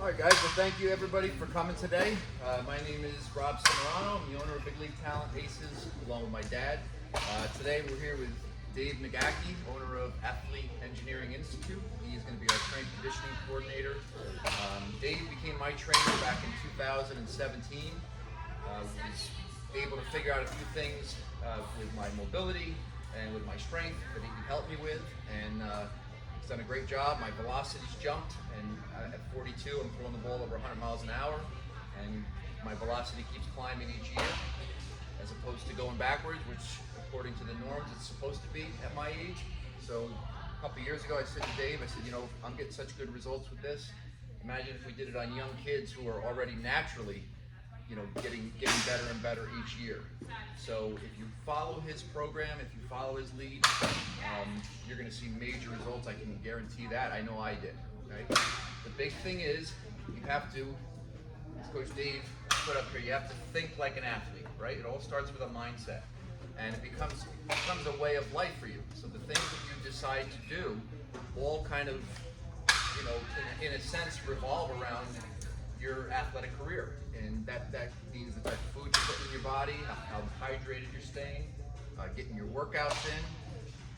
All right, guys. Well, thank you everybody for coming today. My name is Rob Cimarrano. I'm the owner of Big League Talent Aces, along with my dad. Today we're here with Dave Nogaki, owner of Athlete Engineering Institute. He's going to be our strength conditioning coordinator. Dave became my trainer back in 2017. Was able to figure out a few things with my mobility and with my strength that he can help me with, and he's done a great job. My velocity's jumped, and at 42 I'm throwing the ball over 100 miles an hour, and my velocity keeps climbing each year as opposed to going backwards, which according to the norms it's supposed to be at my age. So a couple years ago I said to Dave, I said, you know, I'm getting such good results with this. Imagine if we did it on young kids who are already naturally, you know, getting better and better each year. So if you follow his program, if you follow his lead, you're going to see major results. I can guarantee that. I know I did. Okay? The big thing is you have to, as Coach Dave put up here, you have to think like an athlete, right? It all starts with a mindset, and it becomes a way of life for you. So the things that you decide to do all kind of, you know, in a sense revolve around your athletic career, and that means the type of food you put in your body, how hydrated you're staying, getting your workouts in,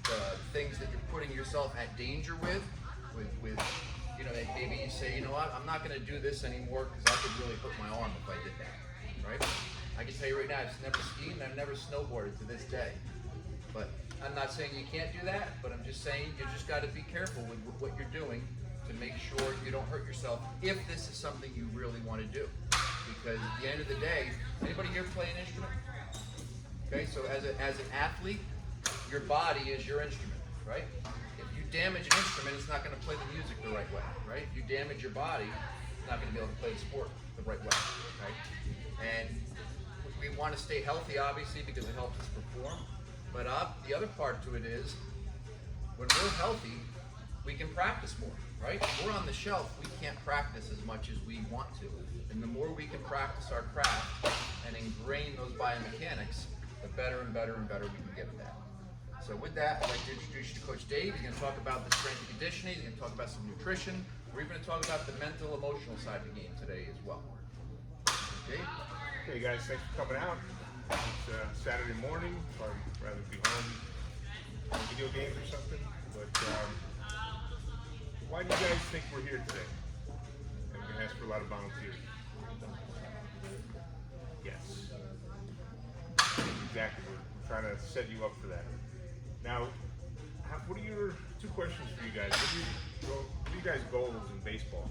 the things that you're putting yourself at danger with you know, maybe you say, you know what, I'm not going to do this anymore because I could really hurt my arm if I did that, right? I can tell you right now, I've never skied and I've never snowboarded to this day, but I'm not saying you can't do that, but I'm just saying you just got to be careful with what you're doing to make sure you don't hurt yourself if this is something you really want to do. Because at the end of the day, anybody here play an instrument? Okay, so as an athlete, your body is your instrument, right? If you damage an instrument, it's not going to play the music the right way, right? If you damage your body, it's not going to be able to play the sport the right way, right? And we want to stay healthy, obviously, because it helps us perform. But the other part to it is, when we're healthy, we can practice more, right? If we're on the shelf, we can't practice as much as we want to. And the more we can practice our craft and ingrain those biomechanics, the better and better and better we can get at that. So with that, I'd like to introduce you to Coach Dave. He's going to talk about the strength and conditioning. He's going to talk about some nutrition. We're even going to talk about the mental, emotional side of the game today as well. Dave? Hey guys, thanks for coming out. It's Saturday morning, so I'd rather be home on video games or something. But why do you guys think we're here today? And we're going to ask for a lot of volunteers. Yes. Exactly. We're trying to set you up for that. Now, what are your two questions for you guys? What are you guys' goals in baseball?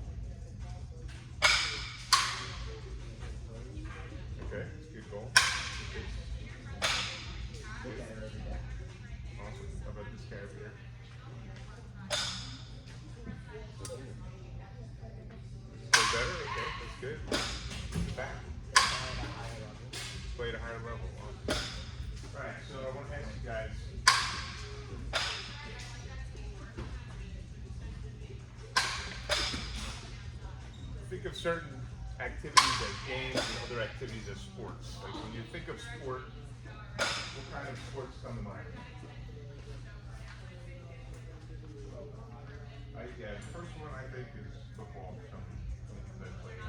Okay, that's a good goal. Good. Awesome. How about this guy over here? Play better? Okay, that's good. Back. Play at a higher level. Awesome. Alright, so I want to ask you guys. Think of certain activities as games and other activities as sports. Like when you think of sport, what kind of sports come to mind? Yeah, the first one I think is football. Something that plays.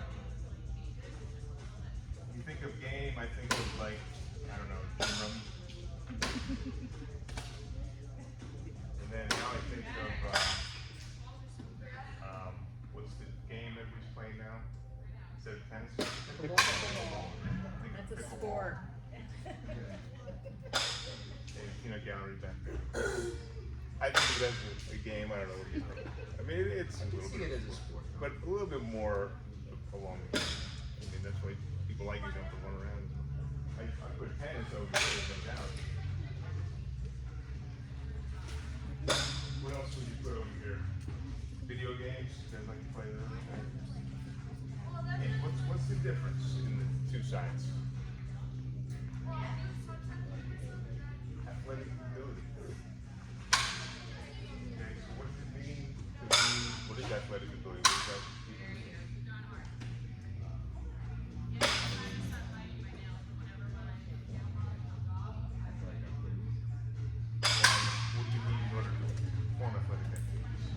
You think of game, I think of like, I don't know, gym rummy. And then now I think of what's the game everybody's playing now? Instead of tennis? That's a sport. Peanut gallery back there. I think of it as a game. I don't know what you think. I mean, it's a little bit, as a sport, but a little bit more along the line. I mean, that's why people like it, don't run around. I put tennis over here and down. What else would you put over here? Video games? You guys like to play those? And what's the difference in the two sides? Athletic ability. Okay, so what does it mean to be, what is athletic ability? What does that even mean? What do you need in order to perform athletic activities?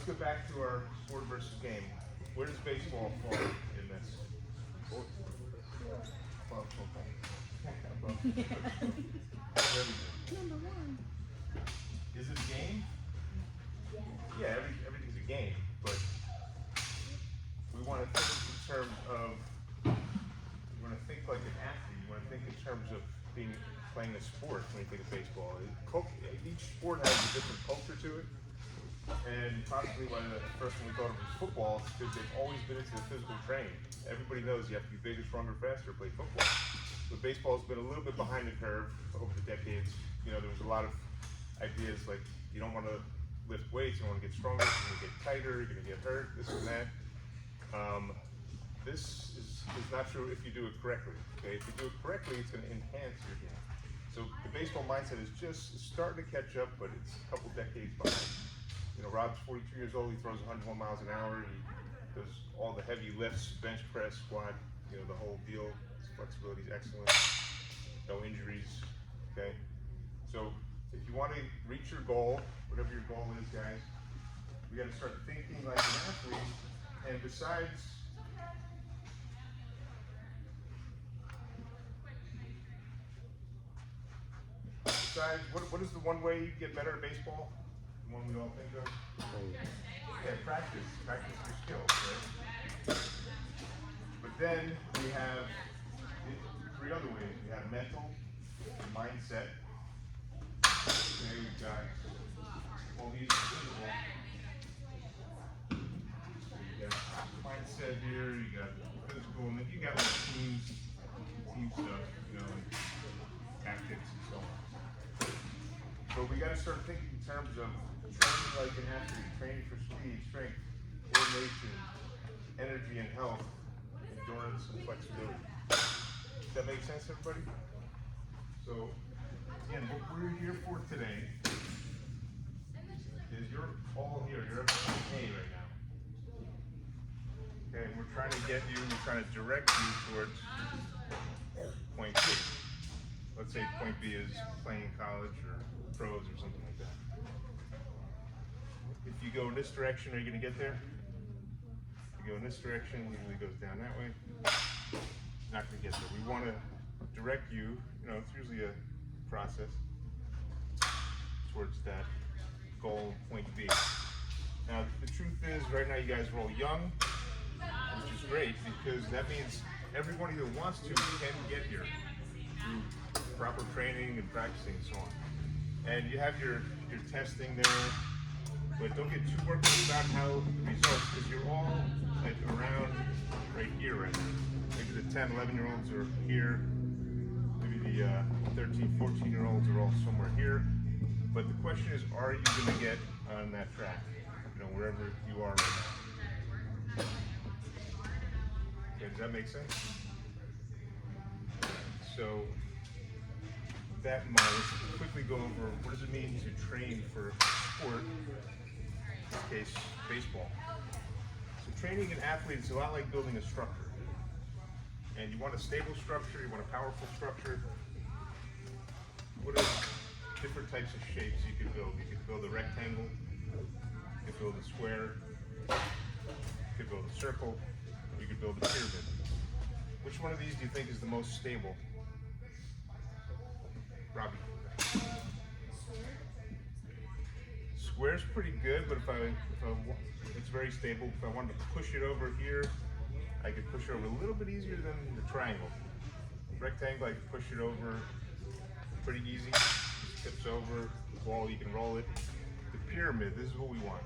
go back to our sport versus game. Where does baseball fall in this? Above football. Above. Number one. Is it a game? Yeah, everything's a game, but we want to think in terms of, you want to think like an athlete, you want to think in terms of playing a sport when you think of baseball. Each sport has a different culture to it, and possibly why the first one we thought of was football is because they've always been into the physical training. Everybody knows you have to be bigger, stronger, faster to play football. But baseball's been a little bit behind the curve over the decades. You know, there was a lot of ideas like you don't want to lift weights, you want to get stronger, you're going to get tighter, you're going to get hurt, this and that. This is not true if you do it correctly. Okay, if you do it correctly, it's going to enhance your game. So the baseball mindset is just starting to catch up, but it's a couple decades behind. You know, Rob's 42 years old. He throws 101 miles an hour. He does all the heavy lifts, bench press, squat. You know, the whole deal. His flexibility is excellent. No injuries. Okay, so if you want to reach your goal, whatever your goal is, guys, we got to start thinking like an athlete. And besides what is the one way you get better at baseball? The one we all think of? Yeah, practice your skills, right? But then we have three other ways. We have mental, mindset. Okay, we've got all these physical. So you got mindset here, you got physical, and then you got like team stuff, you know, and tactics and so on. But we got to start thinking in terms of training like an athlete, training for speed, strength, coordination, energy and health, endurance and flexibility. Does that make sense, everybody? So, again, what we're here for today is you're all here. You're at point A right now. Okay, and we're trying to direct you towards point B. Let's say point B is playing in college or pros or something like that. If you go in this direction, are you going to get there? If you go in this direction, it usually goes down that way. Not going to get there. We want to direct you, you know, it's usually a process towards that goal, point B. Now, the truth is, right now you guys are all young, which is great because that means everybody that wants to can get here through proper training and practicing and so on. And you have your testing there, but don't get too worked up about how the results, because you're all like around right here right now. Maybe the 10, 11-year-olds are here. Maybe the 13, 14-year-olds are all somewhere here. But the question is, are you going to get on that track? You know, wherever you are right now. Okay, does that make sense? So, with that in mind, let's quickly go over what does it mean to train for sport, in this case, baseball. So training an athlete is a lot like building a structure. And you want a stable structure, you want a powerful structure. What are different types of shapes you could build? You could build a rectangle, you could build a square, you could build a circle, or you could build a pyramid. Which one of these do you think is the most stable? Robbie. Square's pretty good, but it's very stable. If I wanted to push it over here, I could push it over a little bit easier than the triangle. Rectangle, I could push it over pretty easy. Just tips over, the wall, you can roll it. The pyramid, this is what we want.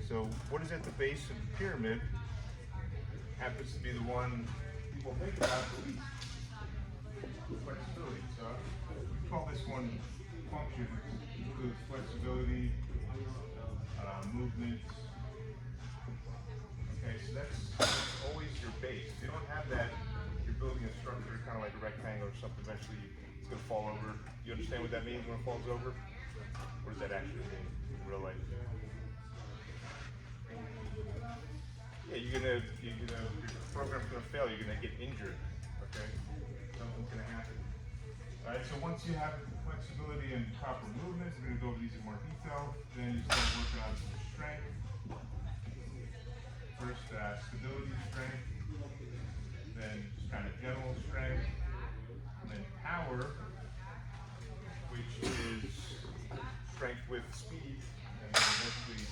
So what is at the base of the pyramid happens to be the one people think about the least. Flexibility. So we call this one function. It includes flexibility, movement. Okay, so that's always your base. If you don't have that, you're building a structure kind of like a rectangle or something. Eventually, it's going to fall over. You understand what that means when it falls over? What does that actually mean in real life? Yeah, your program's gonna fail. You're gonna get injured. Okay, something's gonna happen. All right, so once you have flexibility and proper movement, we're gonna go over these in more detail. Then you start working on some strength. First, stability strength, then just kind of general strength, and then power, which is strength with speed, and then eventually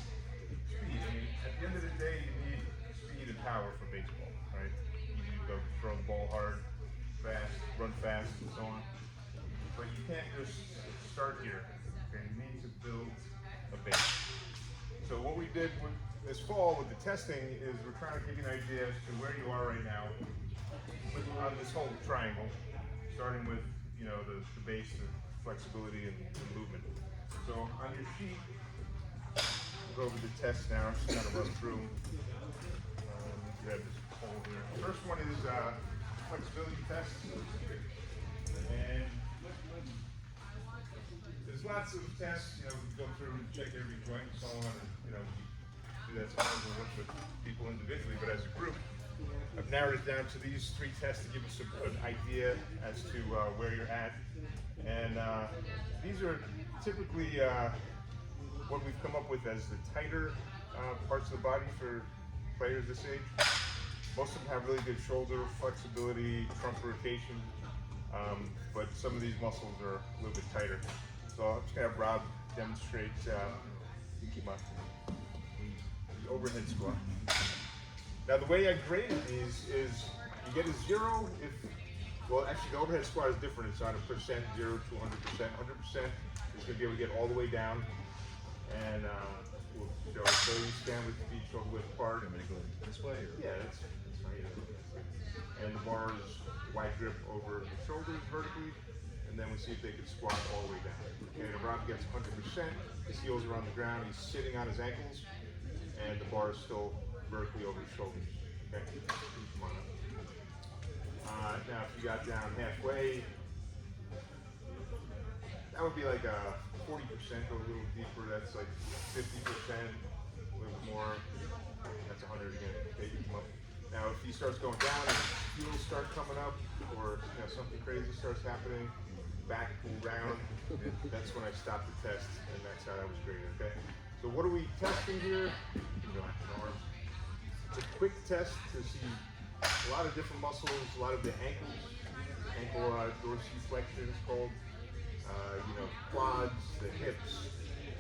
speed. I mean, at the end of the day, you need speed and power for baseball, right? You need to go throw the ball hard, fast, run fast, and so on. But you can't just start here. Okay, you need to build a base. So what we did this fall with the testing is we're trying to give you an idea as to where you are right now on this whole triangle, starting with the base, the flexibility, and movement. So on your sheet, we'll go over the test now. Just kind of run through. Grab this pole here. The first one is flexibility test, and there's lots of tests. We go through and check every joint and so on, and do that sometimes we work with people individually, but as a group, I've narrowed it down to these 3 tests to give us an idea as to where you're at. And these are typically what we've come up with as the tighter parts of the body for players this age. Most of them have really good shoulder flexibility, trunk rotation, but some of these muscles are a little bit tighter. So I'm just gonna have Rob demonstrate the overhead squat. Now the way I graded these is you get a 0 if, well actually the overhead squat is different. It's on a percent, 0 to 100%. 100% is gonna be able to get all the way down, and we'll show it. So you stand with your feet shoulder width apart. I'm gonna go this way, or? Yeah, that's fine. And the bar is wide grip over the shoulders vertically, and then we see if they can squat all the way down. Okay, and Rob gets 100%. His heels are on the ground. He's sitting on his ankles, and the bar is still vertically over his shoulders. Okay, come on up. Now, if you got down halfway, that would be like a 40%, go a little deeper. That's like 50%, a little more. That's 100 again. Okay, you come up. Now, if he starts going down and his heels start coming up, or something crazy starts happening, back round, that's when I stop the test, and that's how that was graded. Okay. So what are we testing here? It's a quick test to see a lot of different muscles, a lot of the ankle dorsiflexion is called, quads, the hips,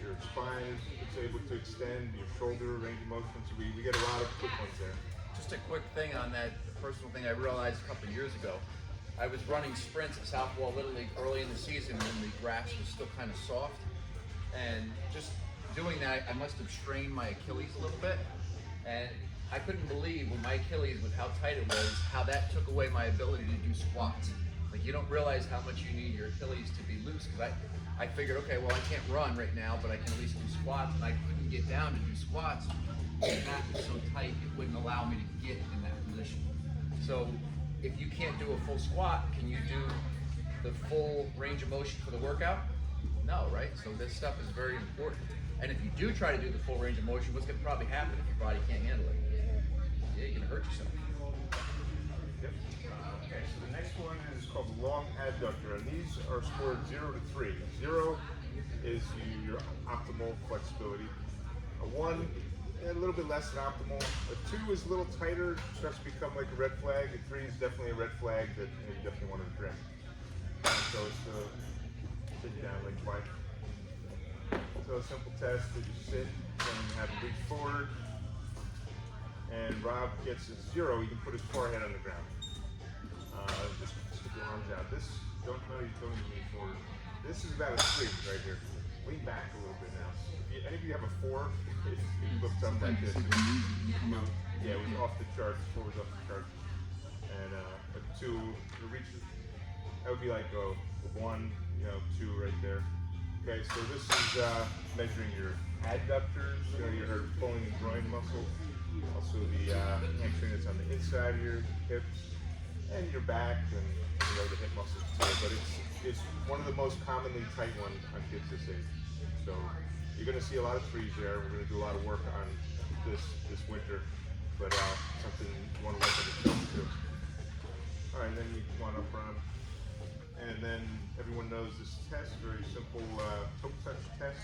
your spine is able to extend, your shoulder range of motion. So we get a lot of quick ones there. Just a quick thing on that, personal thing I realized a couple of years ago. I was running sprints at Southwell Little League early in the season when the grass was still kind of soft, and just doing that, I must have strained my Achilles a little bit, and I couldn't believe with my Achilles, with how tight it was, how that took away my ability to do squats. Like, you don't realize how much you need your Achilles to be loose, because I figured, okay, well, I can't run right now, but I can at least do squats, and I couldn't get down to do squats. The mat was so tight, it wouldn't allow me to get in that position. So if you can't do a full squat, can you do the full range of motion for the workout? No, right? So this stuff is very important. And if you do try to do the full range of motion, what's going to probably happen if your body can't handle it? Yeah, you're going to hurt yourself. Yep. Okay, so the next one is called the long adductor, and these are scored 0 to 3. 0 is your optimal flexibility. A 1, a little bit less than optimal. A 2 is a little tighter, starts to become like a red flag. A 3 is definitely a red flag that you definitely want to address. So it's sit down like twice. So a simple test that you sit and have him reach forward. And Rob gets a 0, he can put his forehead on the ground. Just stick your arms out. This, don't lean forward. This is about a 3 right here. Lean back a little bit now. If any of you have a 4, it looks up like this. Yeah, it was off the charts. 4 was off the charts. And a 2, the reach, that would be like a 1, 2 right there. Okay, so this is measuring your adductors, your pulling and groin muscle. Also the hamstring that's on the inside of your hips, and your back, and the hip muscles too. But it's one of the most commonly tight ones on kids this age. So you're going to see a lot of 3s there. We're going to do a lot of work on this winter, but something you want to look at yourself too. All right, then you come on up, Ron. And then everyone knows this test, very simple toe touch test.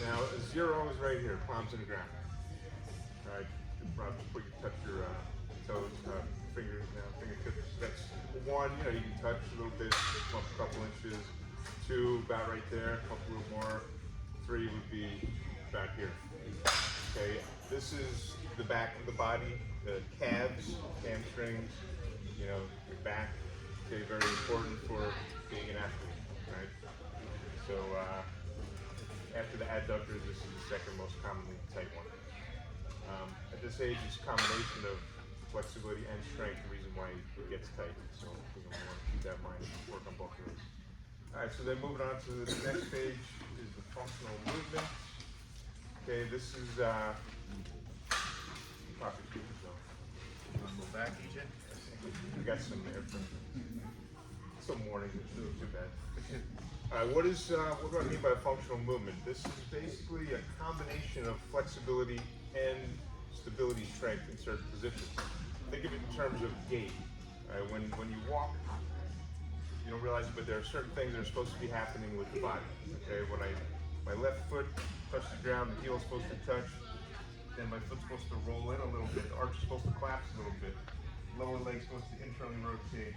Now, 0 is right here, palms in the ground. All right, before you touch your toes, fingers, fingertips. That's 1, you can touch a little bit, up a couple inches. 2, about right there, up a little more. 3 would be back here. Okay, this is the back of the body, the calves, hamstrings, your back. Okay, very important for being an athlete, right? So after the adductors, this is the second most commonly tight one. At this age, it's a combination of flexibility and strength, the reason why it gets tight. So we want to keep that in mind and work on both of those. All right, so then moving on to the next page is the functional movement. Okay, this is proper treatment zone. Go back, EJ. We got some there for some warning, it's not too bad. What do I mean by functional movement? This is basically a combination of flexibility and stability strength in certain positions. Think of it in terms of gait. When you walk, you don't realize it, but there are certain things that are supposed to be happening with the body. Okay, when my left foot touches the ground, the heel is supposed to touch, then my foot's supposed to roll in a little bit, the arch is supposed to collapse a little bit, lower leg's supposed to internally rotate,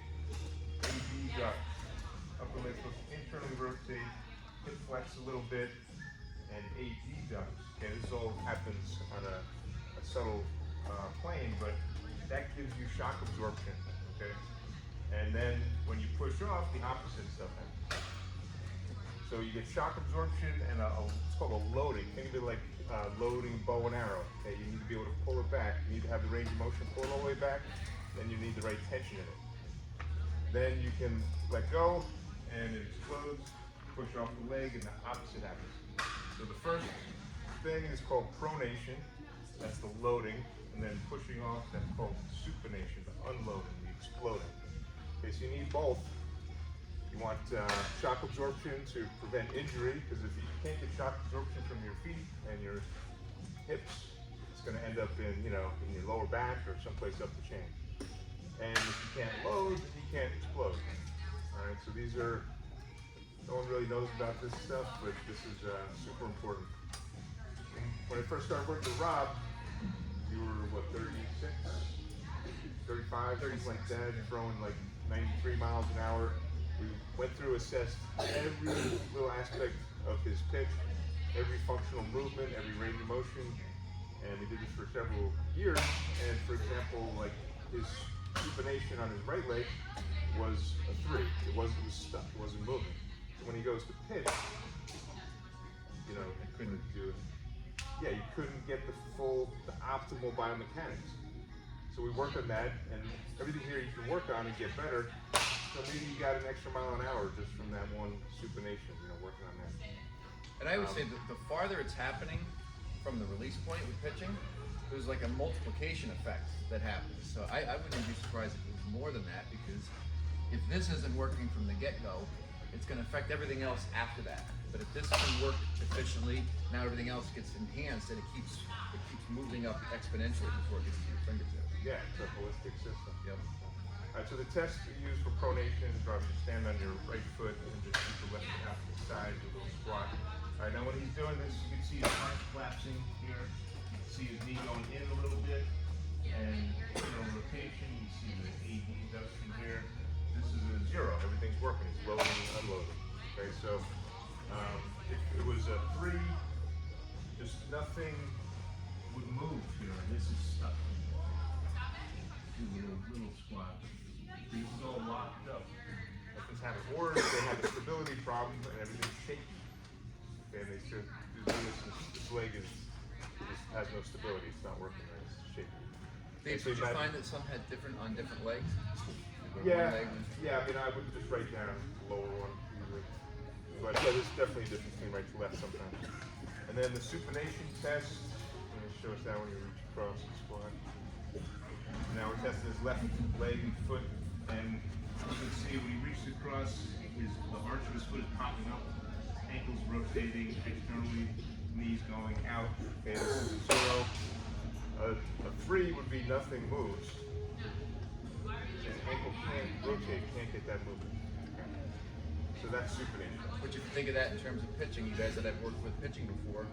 AB's up, upper leg's supposed to internally rotate, hip flex a little bit, and AD up. Okay, this all happens on a subtle plane, but that gives you shock absorption. Okay, and then when you push off, the opposite stuff happens. So you get shock absorption and it's called a loading. Think of it like loading bow and arrow. Okay, you need to be able to pull it back. You need to have the range of motion pull all the way back. Then you need the right tension in it. Then you can let go and it explodes. Push off the leg and the opposite happens. So the first thing is called pronation. That's the loading. And then pushing off, that's called supination, the unloading, the exploding. Okay, so you need both. You want shock absorption to prevent injury, because if you can't get shock absorption from your feet and your hips, it's going to end up in your lower back or someplace up the chain. And if you can't load, you can't explode. All right, so these are, no one really knows about this stuff, but this is super important. When I first started working with Rob, you were, what, 36? 35, things like that, throwing like 93 miles an hour. We went through, assessed every little aspect of his pitch, every functional movement, every range of motion, and we did this for several years. And for example, like his supination on his right leg was a 3. It was stuck, it wasn't moving. So when he goes to pitch, he couldn't do it. Yeah, you couldn't get the optimal biomechanics. So we worked on that, and everything here you can work on and get better. So maybe you got an extra mile an hour just from that one supination, working on that. And I would say that the farther it's happening from the release point with pitching, there's like a multiplication effect that happens. So I wouldn't be surprised if it was more than that, because if this isn't working from the get-go, it's going to affect everything else after that. But if this can work efficiently, now everything else gets enhanced and it keeps moving up exponentially before it gets to your fingertips. Yeah, it's a holistic system. Yep. All right, so the test we use for pronation is you stand on your right foot and just keep the left foot out to the side, do a little squat. All right, now when he's doing this, you can see his arms collapsing here. You can see his knee going in a little bit, and rotation. You see the AD induction here. This is a 0. Everything's working. It's loading and unloading. Okay, so if it was a 3, just nothing would move here, and this is stuck. Do a little squat. These is all locked up. Nothing's happening. Or they have a stability problem and everything's shaky. Okay, and they should do this leg has no stability. It's not working right. It's shaky. Dave, did you find that some had different legs? Yeah, I mean, I would just write down the lower one usually. But yeah, there's definitely a difference between right to left sometimes. And then the supination test, I'm going to show us that when you reach across the squat. Now we're testing his left leg and foot, and you can see when he reaches across, the arch of his foot is popping up, ankles rotating externally, knees going out. Okay, this is a 0. A 3 would be nothing moves. His ankle can't rotate, can't get that movement. Okay. So that's supination. Which if you think of that in terms of pitching, you guys that I've worked with pitching before,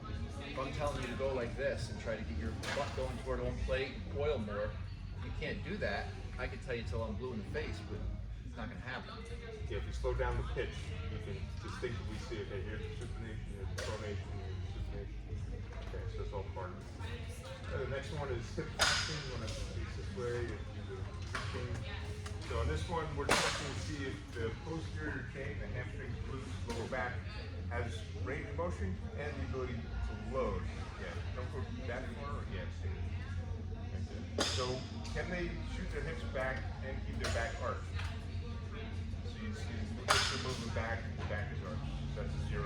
if I'm telling you to go like this and try to get your butt going toward home plate, coil more, you can't do that. I can tell you till I'm blue in the face, but it's not going to happen. Yeah, if you slow down the pitch, you can distinctly see, okay, here's the supination, here's the pronation, here's the supination. Okay, so it's all part of it. The next one is hip flexion. You want to face this way, you do the reaching. So on this one, we're checking to see if the posterior chain, the hamstring, glutes, lower back, has range of motion and the ability to load. Yeah, don't go that far. Yeah, see. So can they shoot their hips back and keep their back arched? So you see the hips are moving back, the back is arched. So that's a 0.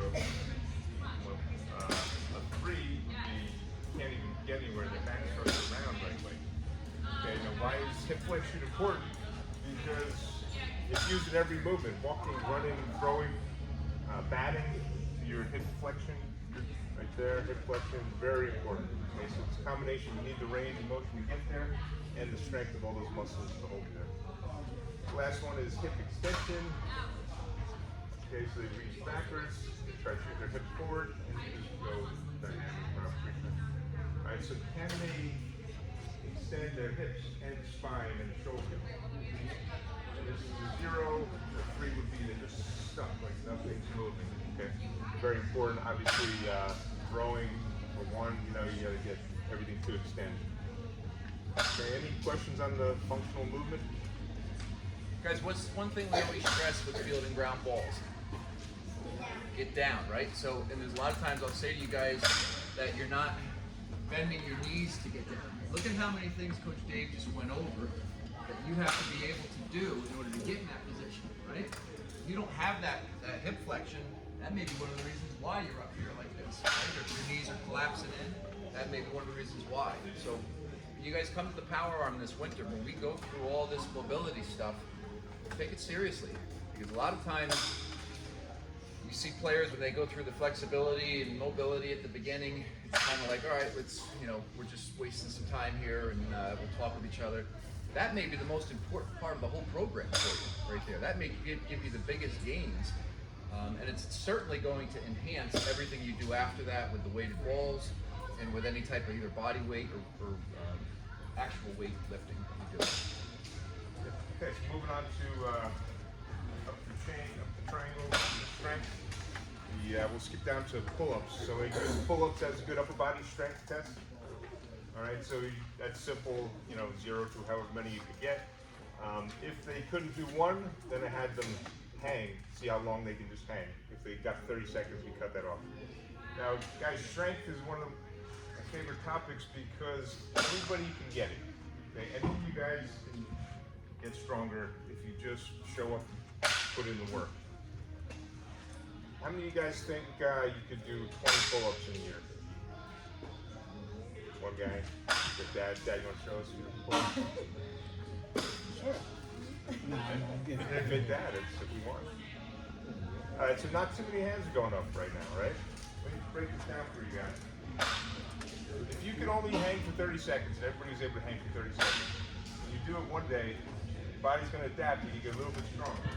A 3 would be can't even get anywhere. Their back starts around right away. Okay, now why is hip flexion important? Because it's used in every movement, walking, running, throwing, batting, your hip flexion, right there, hip flexion, very important. Okay, so it's a combination, you need the range of motion to get there, and the strength of all those muscles to hold you there. The last one is hip extension. Okay, so they reach backwards, they try to shoot their hips forward, and you just go dynamic round treatment. Alright, so can they extend their hips and spine and shoulder? This is a 0, a 3 would be they're just stuck, like nothing's moving. Okay, very important. Obviously, throwing for one, you know, you got to get everything to extend. Okay, any questions on the functional movement? Guys, what's one thing we always stress with fielding ground balls? Get down, right? So, and there's a lot of times I'll say to you guys that you're not bending your knees to get down. Look at how many things Coach Dave just went over that you have to be able to do in order to get in that position, right? If you don't have that hip flexion, that may be one of the reasons why you're up here like this, right? Or if your knees are collapsing in, that may be one of the reasons why. So you guys come to the power arm this winter, when we go through all this mobility stuff, take it seriously. Because a lot of times you see players when they go through the flexibility and mobility at the beginning, it's kind of like, all right, let's, you know, we're just wasting some time here and we'll talk with each other. That may be the most important part of the whole program for you, right there. That may give you the biggest gains. And it's certainly going to enhance everything you do after that with the weighted balls and with any type of either body weight or actual weight lifting you do. Okay, so moving on to up the chain, up the triangle, strength. We'll skip down to pull-ups. So we use pull-ups as a good upper body strength test. All right, so that's simple, you know, 0 to however many you could get. If they couldn't do one, then I had them hang, see how long they can just hang. If they got 30 seconds, we cut that off. Now, guys, strength is one of my favorite topics because anybody can get it. Okay? Any of you guys can get stronger if you just show up and put in the work. How many of you guys think you could do 20 pull-ups in a year? One guy. Dad, you want to show us your pull-ups? Sure. No, They're good dad, if we want. Alright, so not too many hands are going up right now, right? Let me break this down for you guys. If you could only hang for 30 seconds, and everybody's able to hang for 30 seconds, when you do it one day, your body's going to adapt and you get a little bit stronger,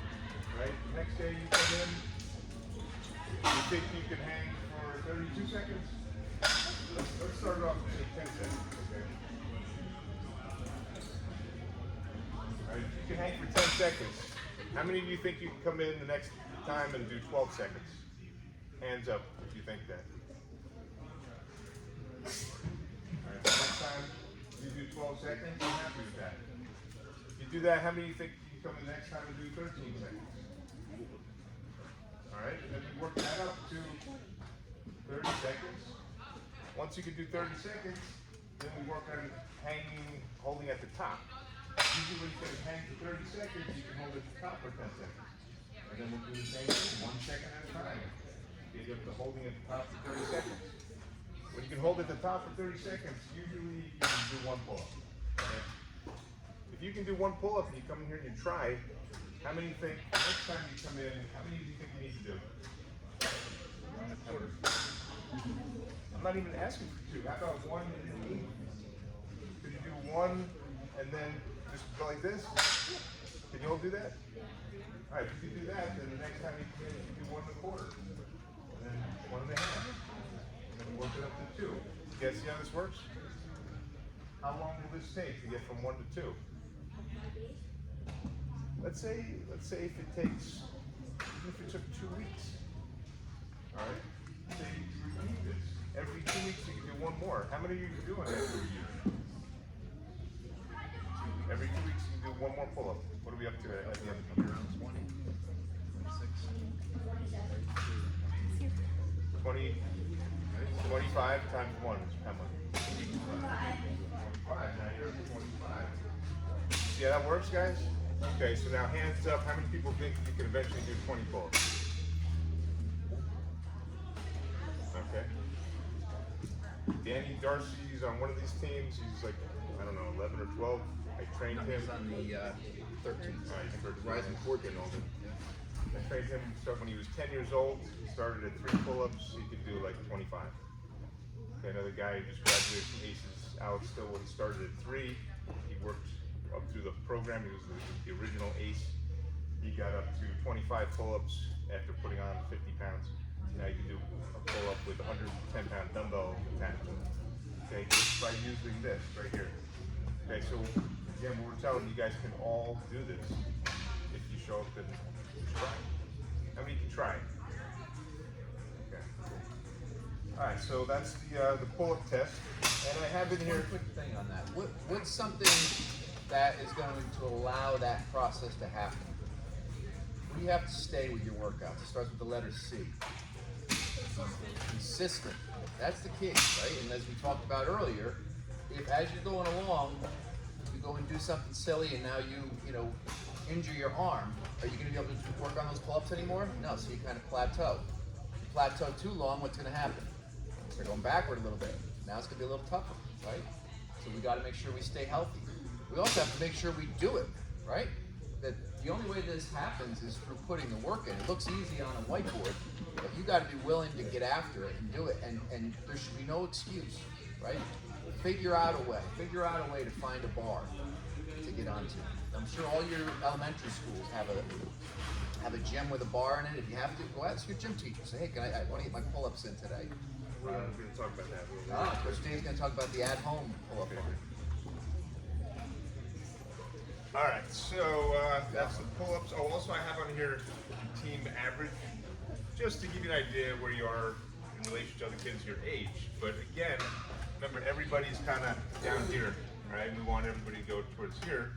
right? The next day you come in, you think you can hang for 32 seconds? Let's start it off with 10 seconds, okay? Alright, if you can hang for 10 seconds, how many of you think you can come in the next time and do 12 seconds? Hands up if you think that. Alright, the next time you do 12 seconds, I'm happy with that. If you do that, how many of you think you can come in the next time and do 13 seconds? Alright, and then you work that up to 30 seconds. Once you can do 30 seconds, then we work on hanging, holding at the top. Usually when you can hang for 30 seconds, you can hold at the top for 10 seconds. And then we'll do the same thing, 1 second at a time. Get up to holding at the top for 30 seconds. When you can hold at the top for 30 seconds, usually you can do 1 pull-up. Okay? If you can do 1 pull-up and you come in here and you try, how many think, the next time you come in, how many do you think you need to do? I'm not even asking for 2. How about 1 and 8? Could you do 1 and then just go like this? Can you all do that? All right, if you can do that, then the next time you come in, you do 1 1/4. And then 1 1/2. And then work it up to 2. You guys see how this works? How long will this take to get from 1 to 2? Let's say if it takes, even if it took 2 weeks. All right. Say you repeat this every 2 weeks. You can do 1 more. How many are you doing after a year? Every 2 weeks you can do 1 more pull-up. What are we up to at the end of the year? 20, 26, 20, 25 times 1 is how much? 25. Now you're at 25. See how that works, guys? Okay, so now hands up. How many people think you can eventually do 20 pull-ups? Okay. Danny Darcy's on one of these teams. He's like, I don't know, 11 or 12. I trained him. He's on the 13th. Rising 14. I trained him when he was 10 years old. He started at 3 pull-ups. He could do like 25. Okay, another guy who just graduated from Aces, Alex Stillwell, he started at 3. He worked up through the program. He was the original ace. He got up to 25 pull-ups after putting on 50 pounds. Now you can do a pull-up with a 110-pound dumbbell attached to it. Okay, just by using this right here. Okay, so again, what we're telling you guys can all do this if you show up and try. How many can try? Okay, cool. All right, so that's the pull-up test, and I have in One here. quick thing on that. What's something that is going to allow that process to happen? What do you have to stay with your workouts? It starts with the letter C. Consistent. That's the key, right? And as we talked about earlier, if as you're going along, you go and do something silly and now you know, injure your arm, are you going to be able to work on those pull-ups anymore? No, so you kind of plateau. If you plateau too long, what's going to happen? Start going backward a little bit. Now it's going to be a little tougher, right? So we got to make sure we stay healthy. We also have to make sure we do it, right? That the only way this happens is through putting the work in. It looks easy on a whiteboard, but you got to be willing to get after it and do it. And there should be no excuse, right? Figure out a way. Figure out a way to find a bar to get onto. I'm sure all your elementary schools have a gym with a bar in it. If you have to, go ask your gym teacher. Say, hey, I want to get my pull-ups in today. We're going to talk about that a little bit. Coach Dave's going to talk about the at-home pull-up bar. All right, so that's the pull-ups. Oh, also I have on here team average, just to give you an idea where you are in relation to other kids your age. But again, remember everybody's kind of down here, right? We want everybody to go towards here,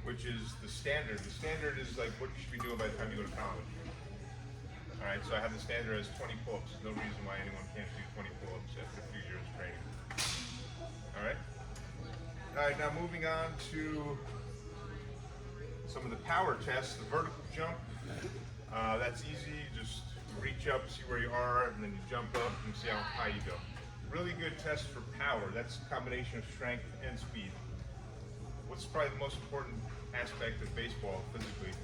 which is the standard. The standard is like what you should be doing by the time you go to college. All right, so I have the standard as 20 pull-ups. No reason why anyone can't do 20 pull-ups after a few years of training. All right. All right, now moving on to some of the power tests. The vertical jump, that's easy. Just reach up, see where you are, and then you jump up and see how high you go. Really good test for power. That's a combination of strength and speed. What's probably the most important aspect of baseball physically?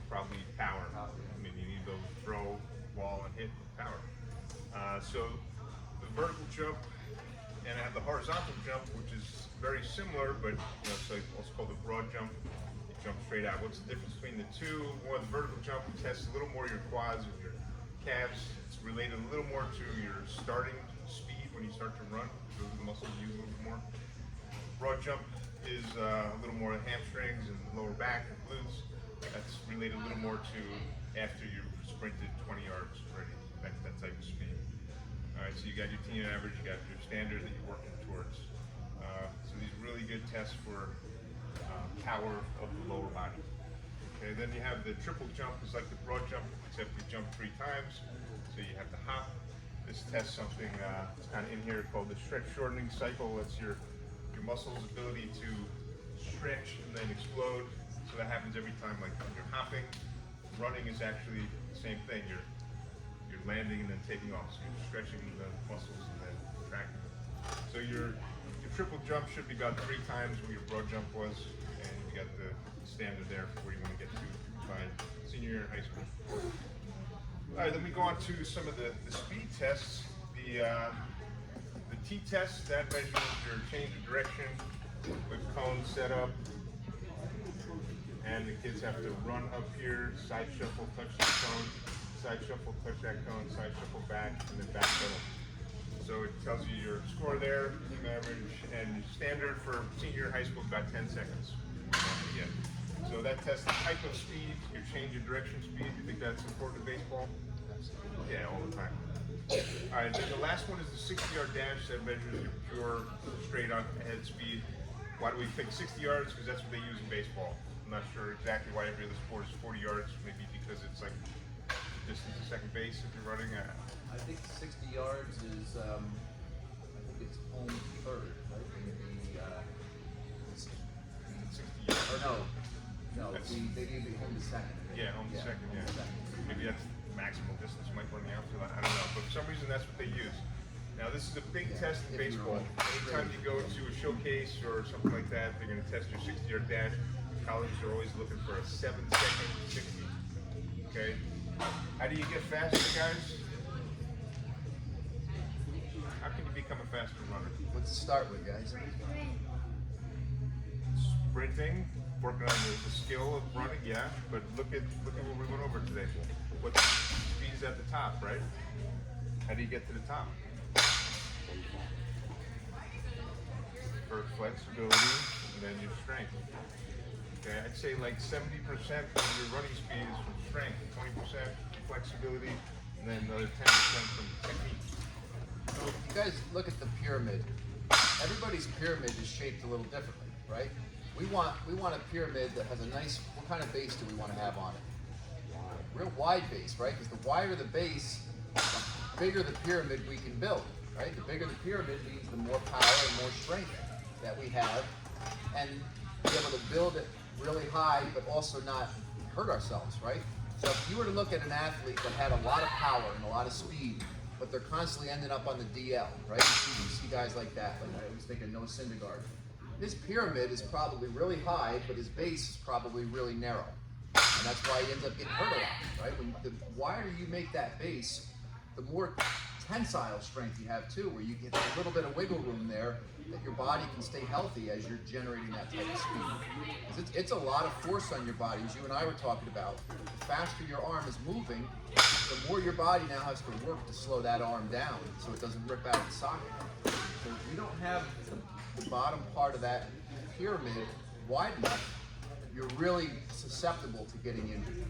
Probably power. I mean, you need to throw, ball, and hit with power. So the vertical jump, and I have the horizontal jump, which is very similar, but it's like also called the broad jump. You jump straight out. What's the difference between the two? Well, the vertical jump tests a little more your quads and your calves. It's related a little more to your starting speed when you start to run. Those are the muscles you use a little more. Broad jump is a little more hamstrings and lower back and glutes. That's related a little more to after you've sprinted 20 yards already, that type of speed. All right, so you got your team average, you got your standard that you're working towards. So these are really good tests for power of the lower body. Okay, then you have the triple jump, it's like the broad jump, except you jump 3 times. So you have the hop. This tests something that's kind of in here called the stretch shortening cycle. That's your muscles' ability to stretch and then explode. So that happens every time, like when you're hopping. Running is actually the same thing. You're landing and then taking off. So you're stretching the muscles and then contracting them. So your triple jump should be about 3 times what your broad jump was, and you got the standard there for where you want to get to by senior year in high school. All right, then we go on to some of the speed tests. The T-test, that measures your change of direction with cone set up. and the kids have to run up here, side shuffle, touch the cone, side shuffle, touch that cone, side shuffle back, and then back pedal. So it tells you your score there, team average, and standard for senior high school is about 10 seconds. Yeah. So that tests the type of speed, your change of direction speed. You think that's important in baseball? Yeah, all the time. All right, then the last one is the 60-yard dash that measures your pure straight on head speed. Why do we pick 60 yards? Because that's what they use in baseball. I'm not sure exactly why every other sport is 40 yards, maybe because it's like distance to second base if you're running. I think 60 yards is, I think it's home third, right? The 60 yards. or no, That's- they gave it home to second. Yeah, home to second, yeah. home to second. Maybe that's maximal distance, might run the outfield, I don't know. But for some reason, that's what they use. Now, this is a big test in if you're baseball. on- Anytime you go to a showcase or something like that, they're going to test your 60-yard dash. Colleges are always looking for a 7-second 60. Okay? How do you get faster, guys? How can you become a faster runner? Let's start with, guys. Sprinting, working on the skill of running, yeah. But look at what we went over today. What speed is at the top, right? How do you get to the top? For flexibility and then your strength. Okay, I'd say like 70% of your running speed is from strength, 20% flexibility, and then another 10% from technique. So if you guys look at the pyramid, everybody's pyramid is shaped a little differently, right? We want a pyramid that has a nice, what kind of base do we want to have on it? Real wide base, right? Because the wider the base, the bigger the pyramid we can build, right? The bigger the pyramid means the more power and more strength that we have, and be able to build it really high, but also not hurt ourselves, right? So if you were to look at an athlete that had a lot of power and a lot of speed, but they're constantly ending up on the DL, right? You see guys like that. Like I was thinking Noah Syndergaard. His pyramid is probably really high, but his base is probably really narrow, and that's why he ends up getting hurt a lot, right? When the wider you make that base, the more tensile strength you have too, where you get a little bit of wiggle room there that your body can stay healthy as you're generating that type of speed. 'Cause it's a lot of force on your body, as you and I were talking about. The faster your arm is moving, the more your body now has to work to slow that arm down so it doesn't rip out of the socket. So if you don't have the bottom part of that pyramid wide enough, you're really susceptible to getting injured.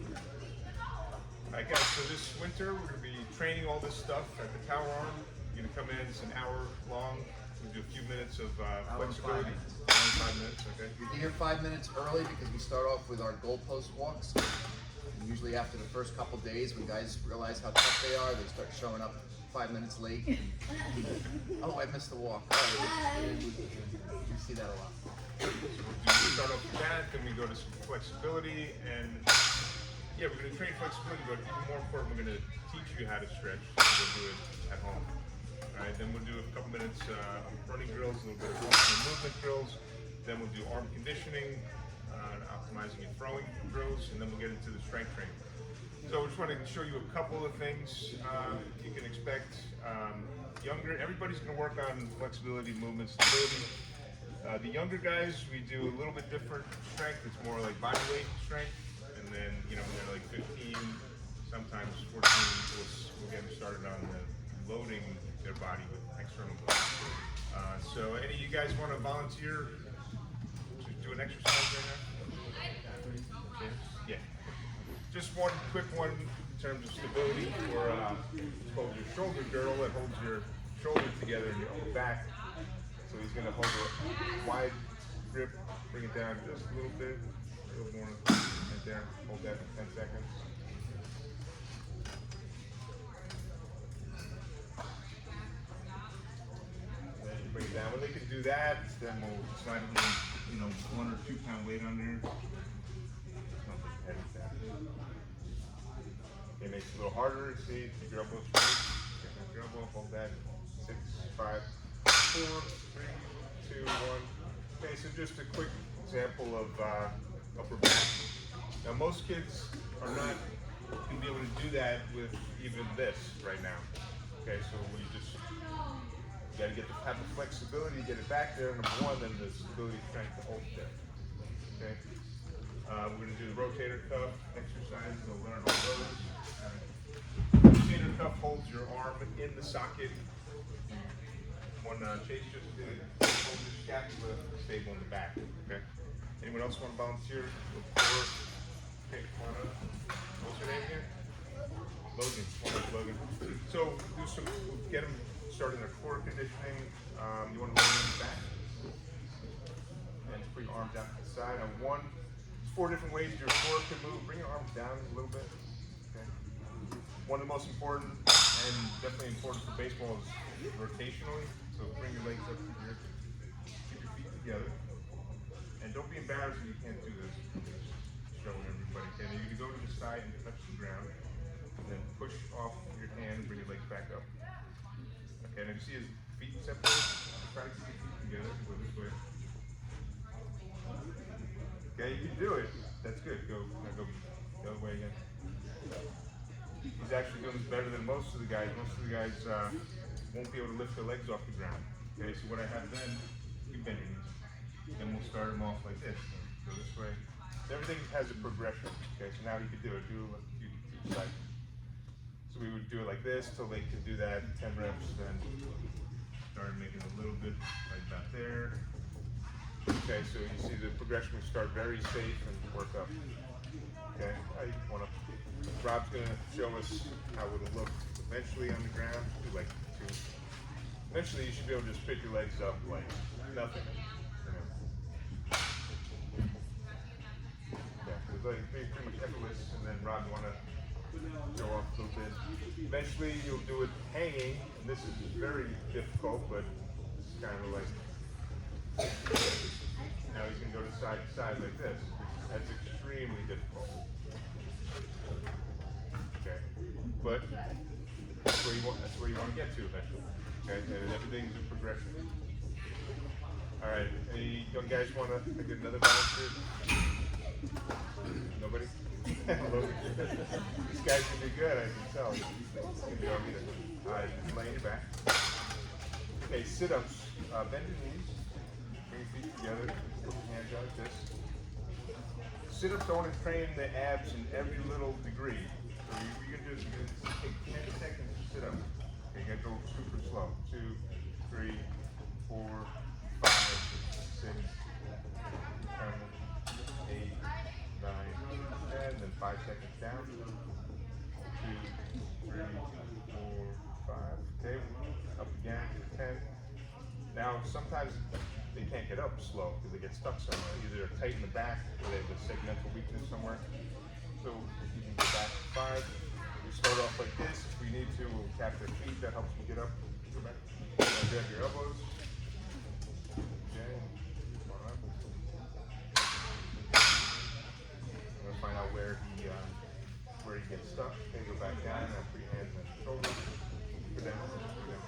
Alright guys, so this winter we're going to be training all this stuff at the tower arm. You're going to come in, it's an hour long. We'll do a few minutes of flexibility. 5 minutes, okay? You'll be here 5 minutes early because we start off with our goalpost walks. And usually after the first couple days, when guys realize how tough they are, they start showing up 5 minutes late. Oh, I missed the walk. Oh, you see that a lot. So we'll start off with that, then we go to some flexibility, and yeah, we're going to train flexibility, but even more important, we're going to teach you how to stretch. We'll do it at home. Alright, then we'll do a couple minutes running drills, a little bit of functional movement drills. Then we'll do arm conditioning, optimizing and throwing drills, and then we'll get into the strength training. So I just want to show you a couple of things you can expect. Everybody's going to work on flexibility, movement, stability. The younger guys, we do a little bit different strength. It's more like body weight strength. And then, when they're like 15, sometimes 14, we'll get them started on loading their body with external load. So any of you guys want to volunteer to do an exercise right now? Yeah. Just one quick one in terms of stability for it's called your shoulder girdle that holds your shoulder together and your upper back. So he's going to hold a wide grip, bring it down just a little bit, a little more right there. Hold that for 10 seconds. Then you bring it down. When they can do that, then we'll slide a little, 1 or 2 pound weight under. Something heavy that. It makes it a little harder. See, keep your elbow straight. Keep your elbow, hold that. 6, 5, 4, 3, 2, 1. Okay, so just a quick example of upper back. Now, most kids are not going to be able to do that with even this right now. Okay, so we just got to have the flexibility to get it back there. Number one, then the stability, strength to hold it there. Okay. We're going to do the rotator cuff exercises. We'll learn all those. Rotator cuff holds your arm in the socket. One Chase just did it. Hold the scapula stable in the back. Okay. Anyone else want to volunteer before? Okay, come on up. What's your name here? Logan. Come on up, Logan. So we'll get them started in their core conditioning. You want to lay on the back and just put your arms out to the side. On one, there's 4 different ways your core can move. Bring your arms down a little bit. Okay. One of the most important and definitely important for baseball is rotationally. So bring your legs up here. Keep your feet together. And don't be embarrassed if you can't do this. Showing everybody. Okay, now you're going to go to the side and touch the ground. And then push off your hand and bring your legs back up. Okay, now you see his feet separated? Try to keep your feet together. Go this way. Okay, you can do it. That's good. Now go the other way again. He's actually doing this better than most of the guys. Most of the guys won't be able to lift their legs off the ground. Okay, so what I have then, you bend your knees. Then we'll start them off like this. Go this way. So everything has a progression. Okay, so now you can do it. Do a few cycles. So we would do it like this till they can do that 10 reps. Then start making a little bit right about there. Okay, so you see the progression. We start very safe and work up. Okay, Rob's going to show us how it'll look eventually on the ground. Do like 2. Eventually, you should be able to just pick your legs up like nothing. Yeah, it's like pretty much effortless. And then Rob, you want to show off a little bit. Eventually, you'll do it hanging, and this is very difficult, but it's kind of like. Now he's going to go to side like this. That's extremely difficult. Okay, but that's where you want to get to eventually. Okay, and everything's a progression. All right, any young guys want to get another volunteer? Nobody? This guy's gonna be good, I can tell. All right, lay your back. Okay, sit-ups. Bend your knees. Bring your feet together. Put your hands out like this. Sit-ups don't train the abs in every little degree. So you're gonna take 10 seconds to sit up. Okay, you gotta go super slow. 2, 3, 4, 5, 6, 7, 8, 9, 10, then 5 seconds down. 2, 3, 4, 5. Okay, up again, 10. Now, sometimes they can't get up slow because they get stuck somewhere. Either they're tight in the back or they have a segmental weakness somewhere. So you can go back 5. We start off like this. If we need to, we'll tap their feet. That helps them get up. Go back. Now grab your elbows. Okay. Come on up. I'm gonna find out where he gets stuck. Okay, go back down. Now put your hands on your shoulders. Go down. Go down.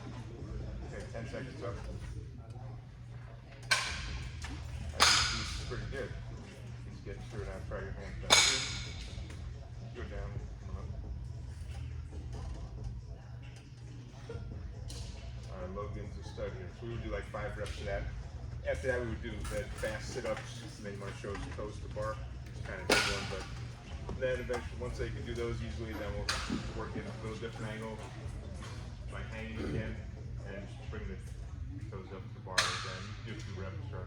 Okay, 10 seconds up. This is pretty good. He's getting through it now. Try your hands down. Go down. Come on up. Alright, Logan's a stud here. So we would do like 5 reps of that. After that, we would do the fast sit-ups. And then you want to show us toes to bar. It's kind of a big one, but then eventually, once they can do those easily, then we'll work in a little different angle, like hanging again, and just bring the toes up to the bar again. Do a few reps, sure.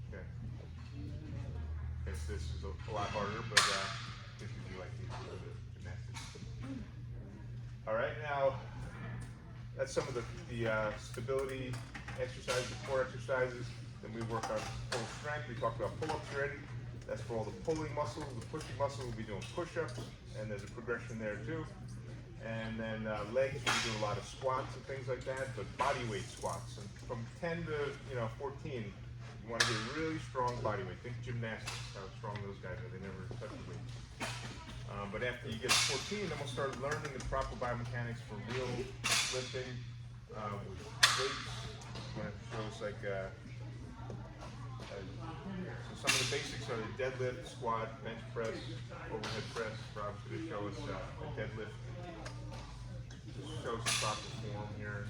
Okay. Guess this is a lot harder, but this would be like these for the gymnastics. All right, now that's some of the stability exercises, the core exercises. Then we work on full strength. We talked about pull-ups already. That's for all the pulling muscles. The pushing muscle, we'll be doing push-ups, and there's a progression there too. And then legs, we do a lot of squats and things like that, but body weight squats. And from 10 to 14, you want to get a really strong body weight. Think gymnastics, how strong those guys are. They never touch the weight. But after you get to 14, then we'll start learning the proper biomechanics for real lifting with weights. I'm going to show us like so some of the basics are the deadlift, squat, bench press, overhead press. Rob's going to show us a deadlift. Just shows the proper form here.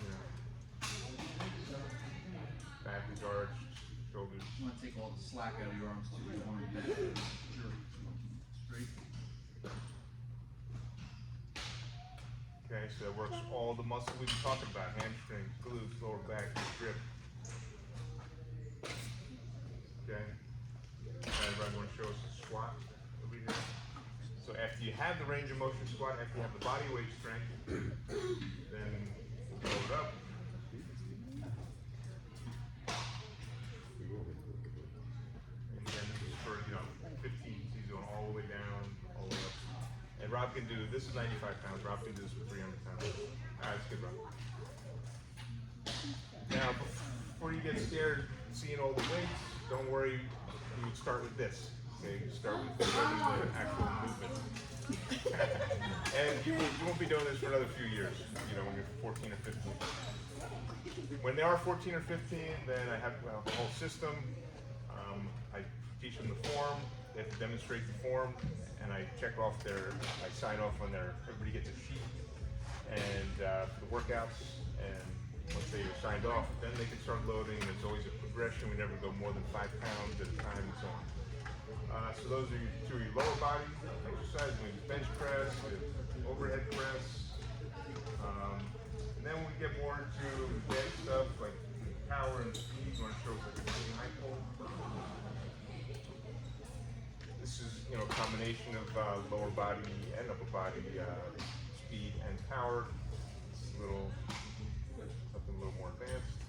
Back is arched, shoulders. You want to take all all the slack out of your arms too. You want to bend. Sure. Straight. Okay, so it works all the muscles we've been talking about: hamstrings, glutes, lower back, grip. Okay. Everybody want to show us a squat over here? So after you have the range of motion squat, after you have the body weight strength, then we'll blow it up. And then this is for, 15, he's going all the way down, all the way up. And Rob can do, this is 95 pounds, Rob can do this with 300 pounds. All right, that's good, Rob. Now, before you get scared seeing all the weights, don't worry, you would start with this. Okay, you start with the actual movement. And you won't be doing this for another few years, when you're 14 or 15. When they are 14 or 15, then I have the whole system. I teach them the form, they have to demonstrate the form, and I check off I sign off on everybody gets a sheet and for the workouts, and once they are signed off, then they can start loading. It's always a progression. We never go more than 5 pounds at a time and so on. So those are two of your lower body exercises. We use bench press, overhead press. And then we get more into advanced stuff like power and speed. You want to show us like a clean high pull. This is a combination of lower body and upper body speed and power. It's something a little more advanced.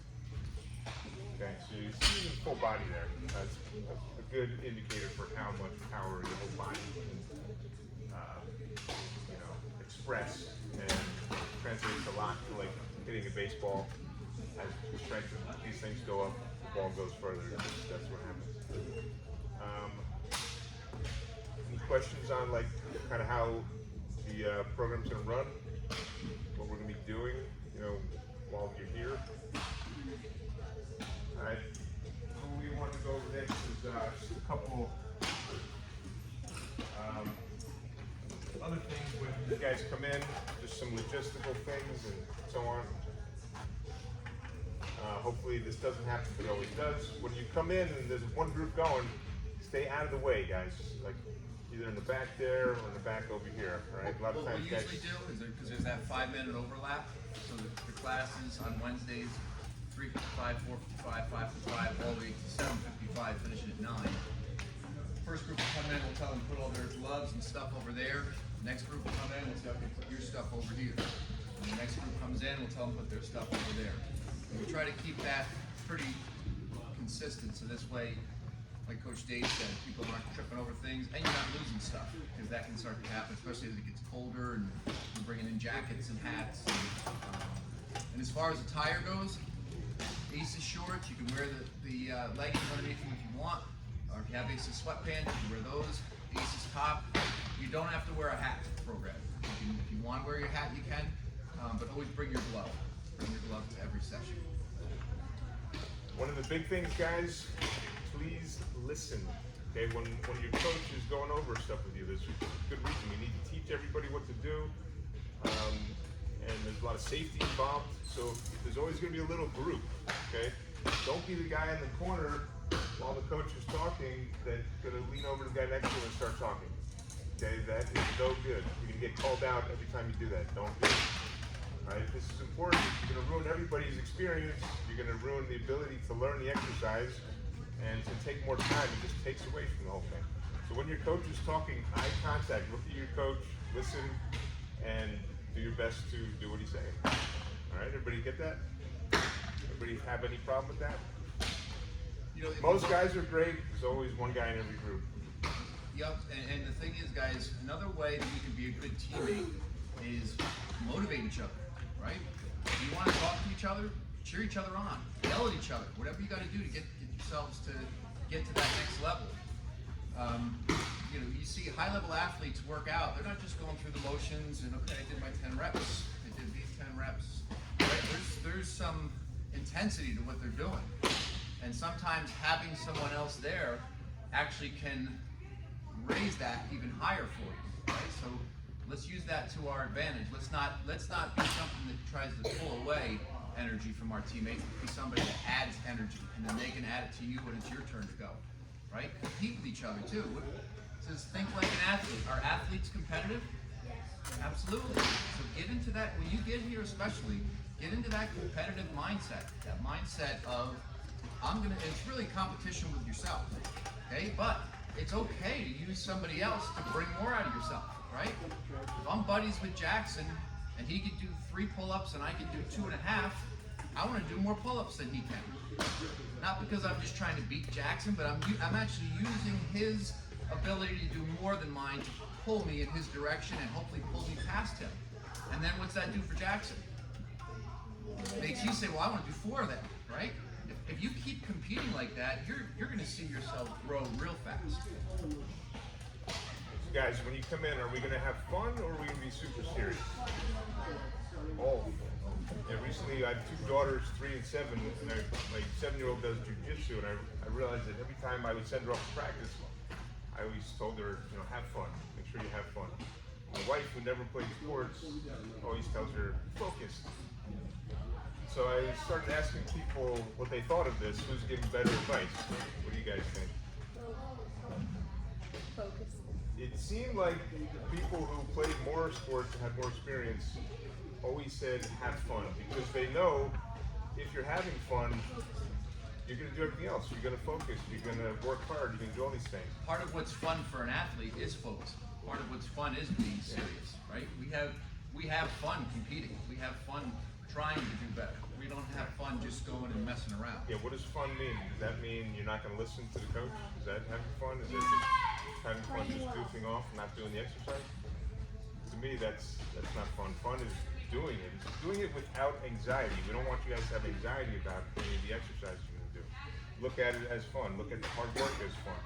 Okay, so you see the full body there. That's a good indicator for how much power your whole body can, express, and translates a lot to like hitting a baseball. As the strength of these things go up, the ball goes further. That's what happens. Any questions on like kind of how the program's gonna run? What we're gonna be doing, while you're here. Alright, we want to go over next is just a couple other things when you guys come in, just some logistical things and so on. Hopefully this doesn't happen, but it always does. When you come in and there's one group going, stay out of the way, guys. Like either in the back there or in the back over here, right? A lot of times, what we usually do is because there's that 5-minute overlap, so the classes on Wednesdays, 3:55, 4:55, 5:55, all the way to 7:55, finishing at 9. First group will come in, we'll tell them to put all their gloves and stuff over there. Next group will come in, we'll tell them to put your stuff over here. And the next group comes in, we'll tell them to put their stuff over there. And we try to keep that pretty consistent, so this way, like Coach Dave said, people aren't tripping over things, and you're not losing stuff, because that can start to happen, especially as it gets colder and you're bringing in jackets and hats. And as far as attire goes, Aces shorts, you can wear the leggings underneath them if you want, or if you have Aces sweatpants, you can wear those. Aces top, you don't have to wear a hat program. If you want to wear your hat, you can, but always bring your glove. Bring your glove to every session. One of the big things, guys, please listen. Okay, when your coach is going over stuff with you, there's a good reason. You need to teach everybody what to do. And there's a lot of safety involved, so there's always going to be a little group, okay? Don't be the guy in the corner while the coach is talking that's going to lean over to the guy next to him and start talking, okay? That is no good. You're going to get called out every time you do that. Don't do it, all right? This is important. You're going to ruin everybody's experience. You're going to ruin the ability to learn the exercise, and to take more time, it just takes away from the whole thing. So when your coach is talking, eye contact, look at your coach, listen, and do your best to do what he's saying. All right, everybody get that? Everybody have any problem with that? Most guys are great. There's always one guy in every group. Yep, and the thing is, guys, another way that we can be a good teammate is motivate each other, right? If you want to talk to each other, cheer each other on, yell at each other, whatever you got to do to get yourselves to get to that next level. You see high-level athletes work out. They're not just going through the motions and, okay, I did my 10 reps. I did these 10 reps. Right? There's some intensity to what they're doing. And sometimes having someone else there actually can raise that even higher for you. Right? So let's use that to our advantage. Let's not be something that tries to pull away energy from our teammates. Be somebody that adds energy, and then they can add it to you when it's your turn to go. Right? Compete with each other too. It says think like an athlete. Are athletes competitive? Absolutely. So get into that, when you get here especially, get into that competitive mindset. That mindset of, it's really competition with yourself. Okay? But it's okay to use somebody else to bring more out of yourself, right? If I'm buddies with Jackson and he could do 3 pull-ups and I could do 2.5, I want to do more pull-ups than he can. Not because I'm just trying to beat Jackson, but I'm actually using his ability to do more than mine to pull me in his direction and hopefully pull me past him. And then what's that do for Jackson? It makes you say, well, I want to do 4 of them, right? If you keep competing like that, you're going to see yourself grow real fast. Guys, when you come in, are we going to have fun or are we going to be super serious? All. Yeah, recently I have 2 daughters, 3 and 7, and my 7-year-old does jujitsu, and I realized that every time I would send her off to practice, I always told her, have fun. Make sure you have fun. My wife, who never played sports, always tells her, focus. So I started asking people what they thought of this. Who's giving better advice? What do you guys think? Focus. It seemed like people who played more sports and had more experience always said have fun, because they know if you're having fun, you're going to do everything else. You're going to focus. You're going to work hard. You're going to do all these things. Part of what's fun for an athlete is focus. Part of what's fun is being serious, right? We have fun competing. We have fun trying to do better. We don't have fun just going and messing around. Yeah, what does fun mean? Does that mean you're not going to listen to the coach? Is that having fun? Is it just having fun, just goofing off and not doing the exercise? To me, that's not fun. Fun is doing it. It's doing it without anxiety. We don't want you guys to have anxiety about any of the exercises you're going to do. Look at it as fun. Look at the hard work as fun.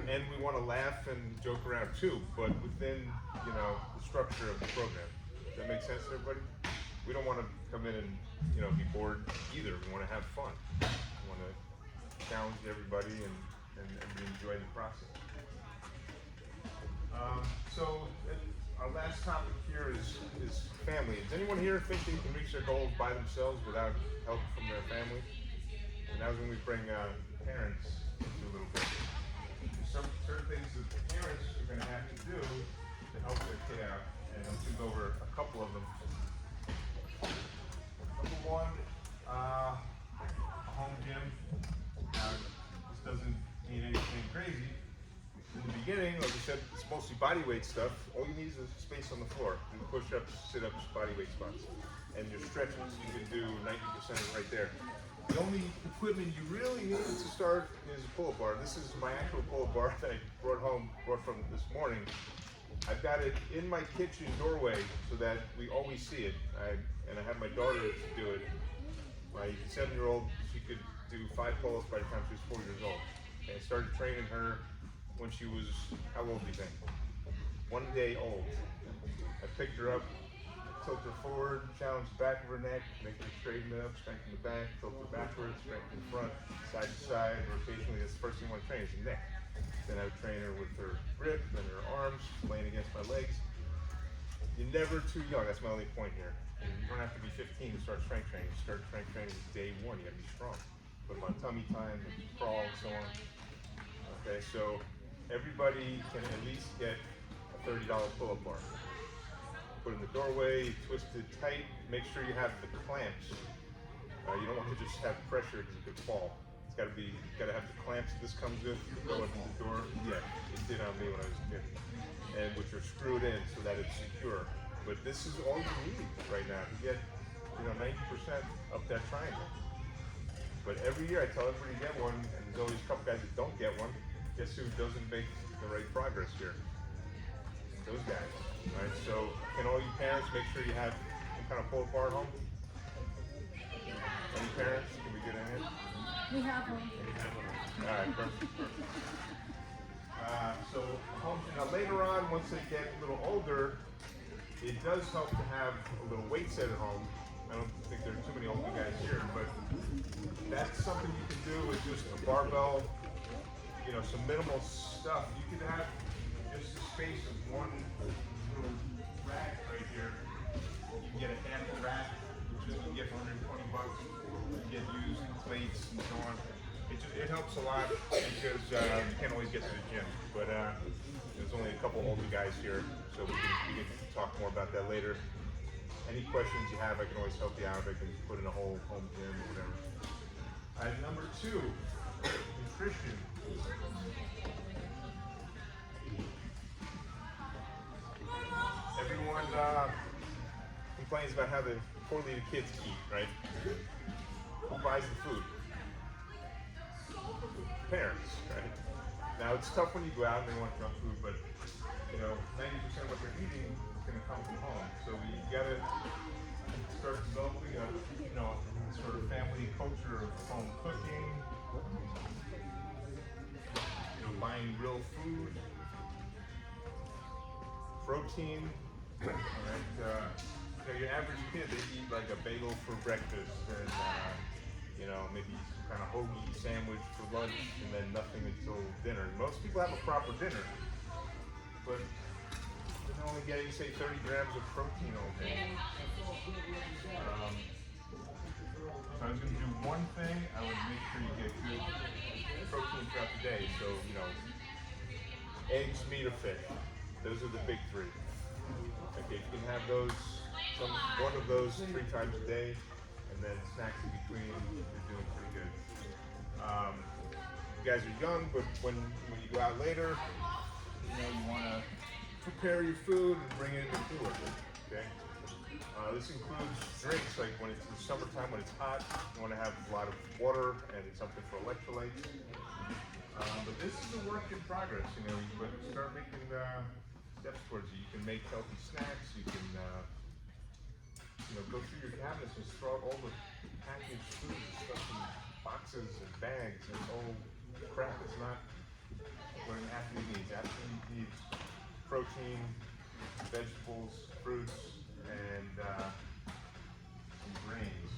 And we want to laugh and joke around too, but within, the structure of the program. Does that make sense to everybody? We don't want to come in and, be bored either. We want to have fun. We want to challenge everybody and enjoy the process. So our last topic here is family. Does anyone here think they can reach their goals by themselves without help from their family? And that was when we bring parents into a little bit. Some certain things that the parents are going to have to do to help their kid out, and I'll just go over a couple of them. Number 1, a home gym. Now, this doesn't mean anything crazy. In the beginning, like I said, it's mostly body weight stuff. All you need is space on the floor. Do push-ups, sit-ups, body weight spots. And your stretches, you can do 90% right there. The only equipment you really need to start is a pull-up bar. This is my actual pull-up bar that I brought from this morning. I've got it in my kitchen doorway so that we always see it. And I have my daughter to do it. My 7-year-old, she could do 5 pull-ups by the time she was 4 years old. And I started training her when she was, how old do you think? 1 day old. I picked her up, tilt her forward, challenge the back of her neck, make her straighten it up, strengthen the back, tilt her backwards, strengthen the front, side to side, rotationally. That's the first thing I want to train is the neck. Then I would train her with her grip and her arms, laying against my legs. You're never too young, that's my only point here. And you don't have to be 15 to start strength training. You start strength training day 1, you gotta be strong. Put them on tummy time, crawl, and so on. Okay, so everybody can at least get a $30 pull-up bar. Put it in the doorway, twist it tight, make sure you have the clamps. You don't want to just have pressure because it could fall. It's gotta have the clamps that this comes with, go into the door. Yeah, it did on me when I was a kid. And which are screwed in so that it's secure. But this is all you need right now to get, 90% up that triangle. But every year I tell everybody to get one, and there's always a couple guys that don't get one. Guess who doesn't make the right progress here? Those guys, right? So can all you parents make sure you have some kind of pull-up bar at home? Any parents? Can we get in here? We have one. All right, perfect. So home, now later on, once they get a little older, it does help to have a little weight set at home. I don't think there are too many older guys here, but that's something you can do with just a barbell, some minimal stuff. You could have just the space of one little rack right here. You can get a half rack, which sandwiches you get for $120. You get used plates and so on. It helps a lot because you can't always get to the gym. But there's only a couple older guys here, so we can talk more about that later. Any questions you have, I can always help you out. I can put in a whole home gym or whatever. Number 2, nutrition. Everyone complains about how poorly the kids eat, right? Who buys the food? Parents, right? Now it's tough when you go out and they want junk food, but 90% of what they're eating is going to come from home. So we gotta start developing a sort of family culture of home cooking. Buying real food, protein. All right, your average kid, they eat like a bagel for breakfast, and maybe some kind of hoagie sandwich for lunch, and then nothing until dinner. Most people have a proper dinner, but they're only getting, say, 30 grams of protein all day. So I was going to do one thing. I would make sure you get good protein throughout the day. So, eggs, meat, or fish. Those are the big 3. Okay, you can have one of those 3 times a day, and then snacks in between. You're doing pretty good. You guys are young, but when you go out later, you want to prepare your food and bring it in the cooler. Okay. This includes drinks, like when it's in summertime, when it's hot, you want to have a lot of water and something for electrolytes. But this is a work in progress, but start making steps towards it. You can make healthy snacks, you can go through your cabinets and throw out all the packaged food and stuff in boxes and bags and all crap. It's not what an athlete needs. Athlete needs protein, vegetables, fruits, and some grains.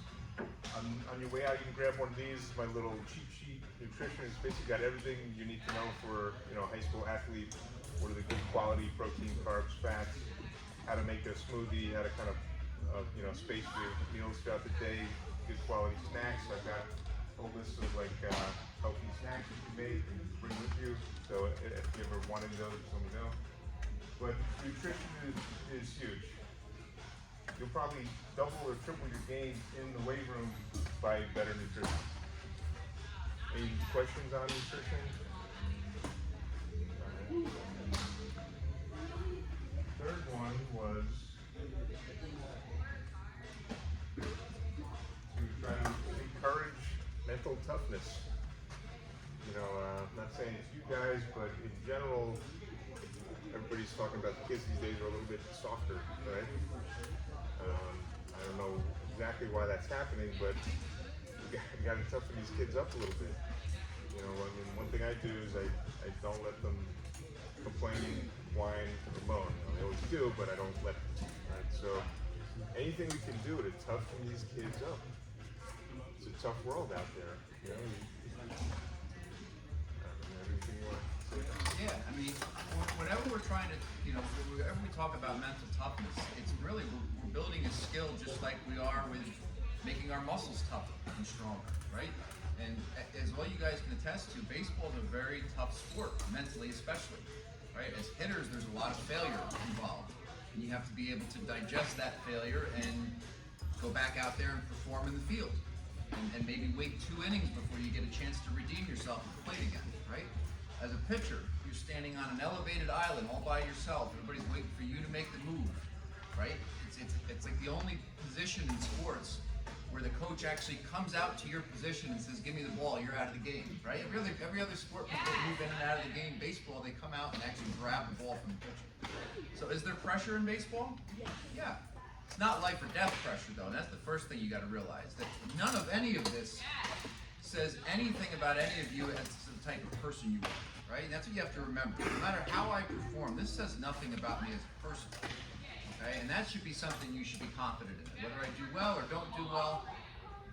On your way out, you can grab one of these. My little cheat sheet nutrition. It's basically got everything you need to know for a high school athlete. What are the good quality protein, carbs, fats? How to make a smoothie? How to kind of space your meals throughout the day? Good quality snacks. I've got a whole list of healthy snacks you can make and bring with you. So if you ever want any of those, just let me know. But nutrition is huge. You'll probably double or triple your gains in the weight room by better nutrition. Any questions on nutrition? Third one was to try to encourage mental toughness. I'm not saying it's you guys, but in general, everybody's talking about the kids these days are a little bit softer, right? I don't know exactly why that's happening, but you got to toughen these kids up a little bit. One thing I do is I don't let them complain, whine, or moan. They always do, but I don't let them. Right? So anything we can do to toughen these kids up. It's a tough world out there. Everything you want to say? Yeah, whenever we're trying to, whenever we talk about mental toughness, it's really, we're building a skill just like we are with making our muscles tougher and stronger, right? And as all you guys can attest to, baseball is a very tough sport, mentally especially, right? As hitters, there's a lot of failure involved. And you have to be able to digest that failure and go back out there and perform in the field. And maybe wait 2 innings before you get a chance to redeem yourself at the plate again, right? As a pitcher, you're standing on an elevated island all by yourself. Everybody's waiting for you to make the move, right? It's like the only position in sports where the coach actually comes out to your position and says, give me the ball, you're out of the game, right? Every other sport, people move in and out of the game. Baseball, they come out and actually grab the ball from the pitcher. So is there pressure in baseball? Yeah. It's not life or death pressure, though, and that's the first thing you got to realize. That none of any of this says anything about any of you as the type of person you are, right? And that's what you have to remember. No matter how I perform, this says nothing about me as a person. Okay? And that should be something you should be confident in. Whether I do well or don't do well,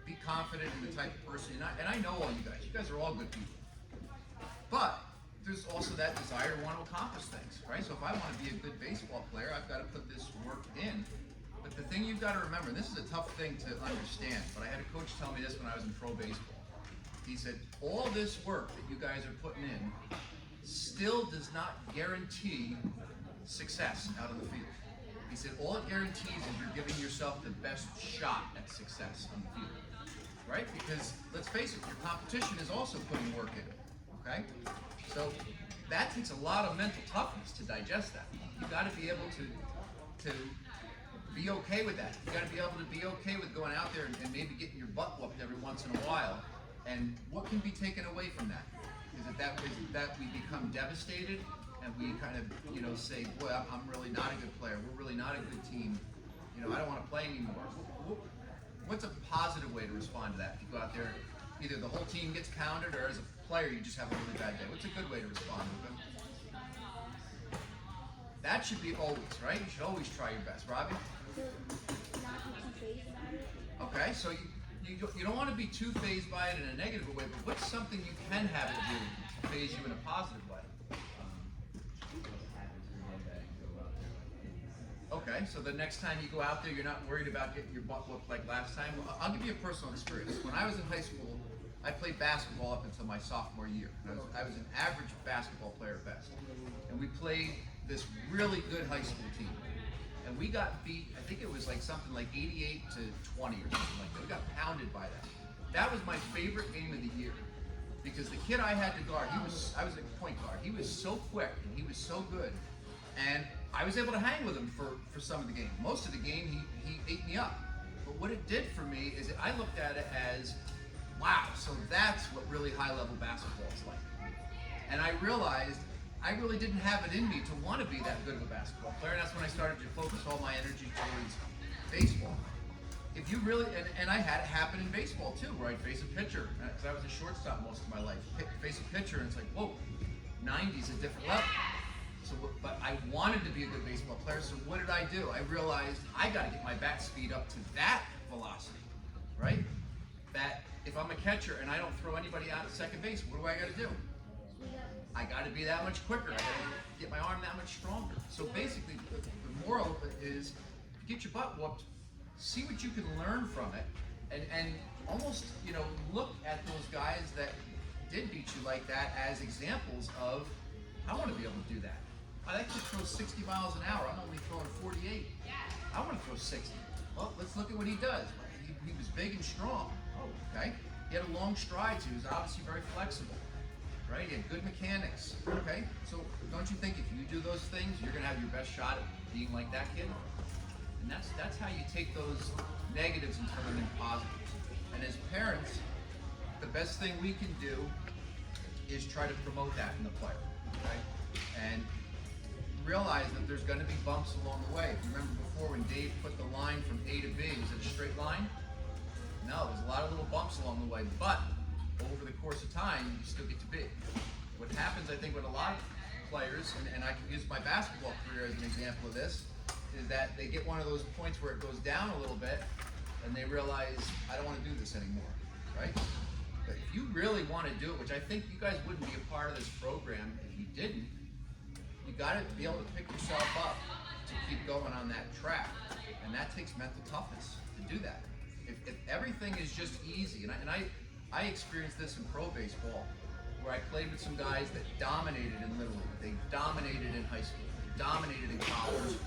be confident in the type of person. And I know all you guys. You guys are all good people. But there's also that desire to want to accomplish things, right? So if I want to be a good baseball player, I've got to put this work in But the thing you've got to remember, and this is a tough thing to understand, but I had a coach tell me this when I was in pro baseball. He said, all this work that you guys are putting in still does not guarantee success out on the field. He said, all it guarantees is you're giving yourself the best shot at success on the field, right? Because let's face it, your competition is also putting work in, okay? So that takes a lot of mental toughness to digest that. You got to be able to be okay with that. You got to be able to be okay with going out there and maybe getting your butt whooped every once in a while. And what can be taken away from that? Is it that we become devastated and we kind of, say, boy, I'm really not a good player. We're really not a good team. I don't want to play anymore. What's a positive way to respond to that? If you go out there, either the whole team gets pounded, or as a player, you just have a really bad day. What's a good way to respond to it? That should be always, right? You should always try your best. Robbie? Okay, so you don't want to be too fazed by it in a negative way, but what's something you can have it do to faze you in a positive way? Okay, so the next time you go out there, you're not worried about getting your butt whooped like last time. Well, I'll give you a personal experience. When I was in high school, I played basketball up until my sophomore year. I was an average basketball player at best. And we played this really good high school team. And we got beat, I think it was like something like 88 to 20 or something like that. We got pounded by that. That was my favorite game of the year. Because the kid I had to guard, I was a point guard. He was so quick and he was so good. And I was able to hang with him for some of the game. Most of the game, he ate me up. But what it did for me is I looked at it as, wow, so that's what really high-level basketball is like. And I realized I really didn't have it in me to want to be that good of a basketball player. And that's when I started to focus all my energy towards baseball. If you really, and I had it happen in baseball too, where I'd face a pitcher, because I was a shortstop most of my life. Face a pitcher, and it's like, whoa, 90's a different level. So, but I wanted to be a good baseball player, so what did I do? I realized I got to get my bat speed up to that velocity, right? That if I'm a catcher and I don't throw anybody out at second base, what do I got to do? I got to be that much quicker. I got to get my arm that much stronger. So basically, the moral of it is, if you get your butt whooped, see what you can learn from it, and almost look at those guys that did beat you like that as examples of, I want to be able to do that. I like to throw 60 miles an hour. I'm only throwing 48. I want to throw 60. Well, let's look at what he does. He was big and strong. Oh, okay. He had a long stride, so he was obviously very flexible, right? He had good mechanics, okay? So don't you think if you do those things, you're going to have your best shot at being like that kid? And that's how you take those negatives and turn them into positives. And as parents, the best thing we can do is try to promote that in the player, okay? And realize that there's going to be bumps along the way. If you remember before when Dave put the line from A to B, was it a straight line? No, there's a lot of little bumps along the way, but over the course of time, you still get to B. What happens, I think, with a lot of players, and I can use my basketball career as an example of this, is that they get one of those points where it goes down a little bit, and they realize, I don't want to do this anymore, right? But if you really want to do it, which I think you guys wouldn't be a part of this program if you didn't, you got to be able to pick yourself up to keep going on that track, and that takes mental toughness to do that. If everything is just easy, and I experienced this in pro baseball, where I played with some guys that dominated in Little League, they dominated in high school, they dominated in college.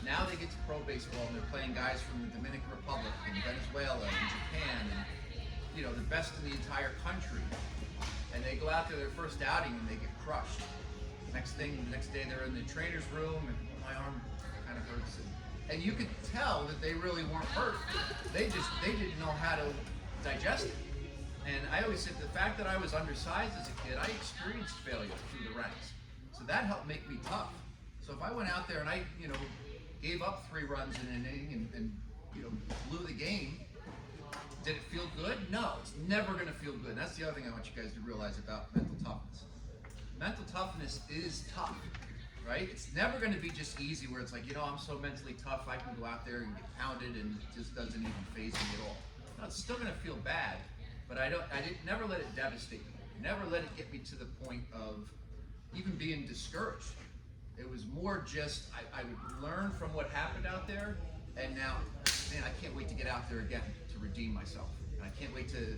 Now they get to pro baseball and they're playing guys from the Dominican Republic and Venezuela and Japan and the best in the entire country. And they go out there their first outing and they get crushed. The next day they're in the trainer's room and my arm kind of hurts. And you could tell that they really weren't hurt. They didn't know how to digest it. And I always said the fact that I was undersized as a kid, I experienced failure through the ranks. So that helped make me tough. So if I went out there and I, gave up 3 runs in an inning and blew the game, did it feel good? No, it's never going to feel good. And that's the other thing I want you guys to realize about mental toughness. Mental toughness is tough, right? It's never going to be just easy where it's like, I'm so mentally tough, I can go out there and get pounded and it just doesn't even faze me at all. No, it's still going to feel bad, but I never let it devastate me. Never let it get me to the point of even being discouraged. It was more just, I would learn from what happened out there and now, man, I can't wait to get out there again to redeem myself. And I can't wait to,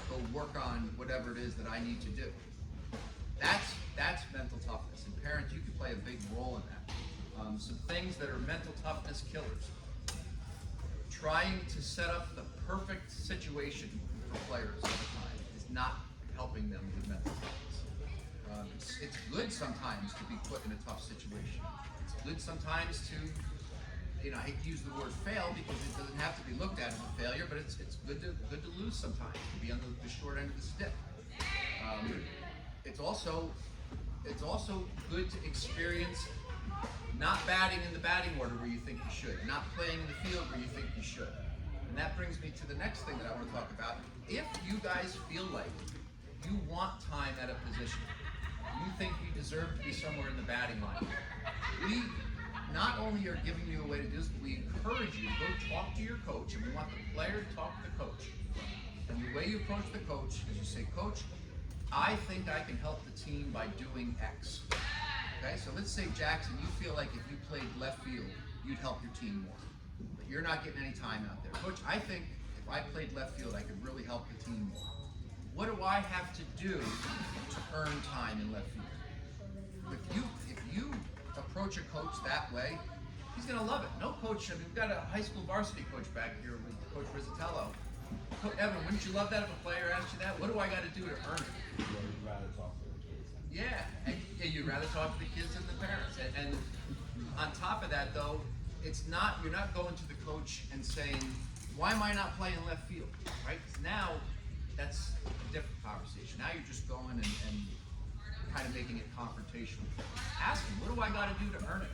go work on whatever it is that I need to do. That's mental toughness. And parents, you can play a big role in that. Some things that are mental toughness killers. Trying to set up the perfect situation for players all the time is not helping them with mental toughness. It's good sometimes to be put in a tough situation. It's good sometimes to, I hate to use the word fail because it doesn't have to be looked at as a failure, but it's good to lose sometimes, to be on the short end of the stick. It's also good to experience not batting in the batting order where you think you should, not playing in the field where you think you should. And that brings me to the next thing that I want to talk about. If you guys feel like you want time at a position, you think you deserve to be somewhere in the batting line, we not only are giving you a way to do this, but we encourage you to go talk to your coach, and we want the player to talk to the coach. And the way you approach the coach is you say, Coach, I think I can help the team by doing X. Okay, so let's say, Jackson, you feel like if you played left field, you'd help your team more. But you're not getting any time out there. Coach, I think if I played left field, I could really help the team more. What do I have to do to earn time in left field? If you approach a coach that way, he's going to love it. No coach, we've got a high school varsity coach back here with Coach Rizzatello. Evan, wouldn't you love that if a player asked you that? What do I got to do to earn it? You'd rather talk to the kids. Yeah, and you'd rather talk to the kids than the parents. And on top of that, though, you're not going to the coach and saying, why am I not playing left field, right? 'Cause now, that's a different conversation. Now you're just going and kind of making it confrontational. Ask him, what do I got to do to earn it?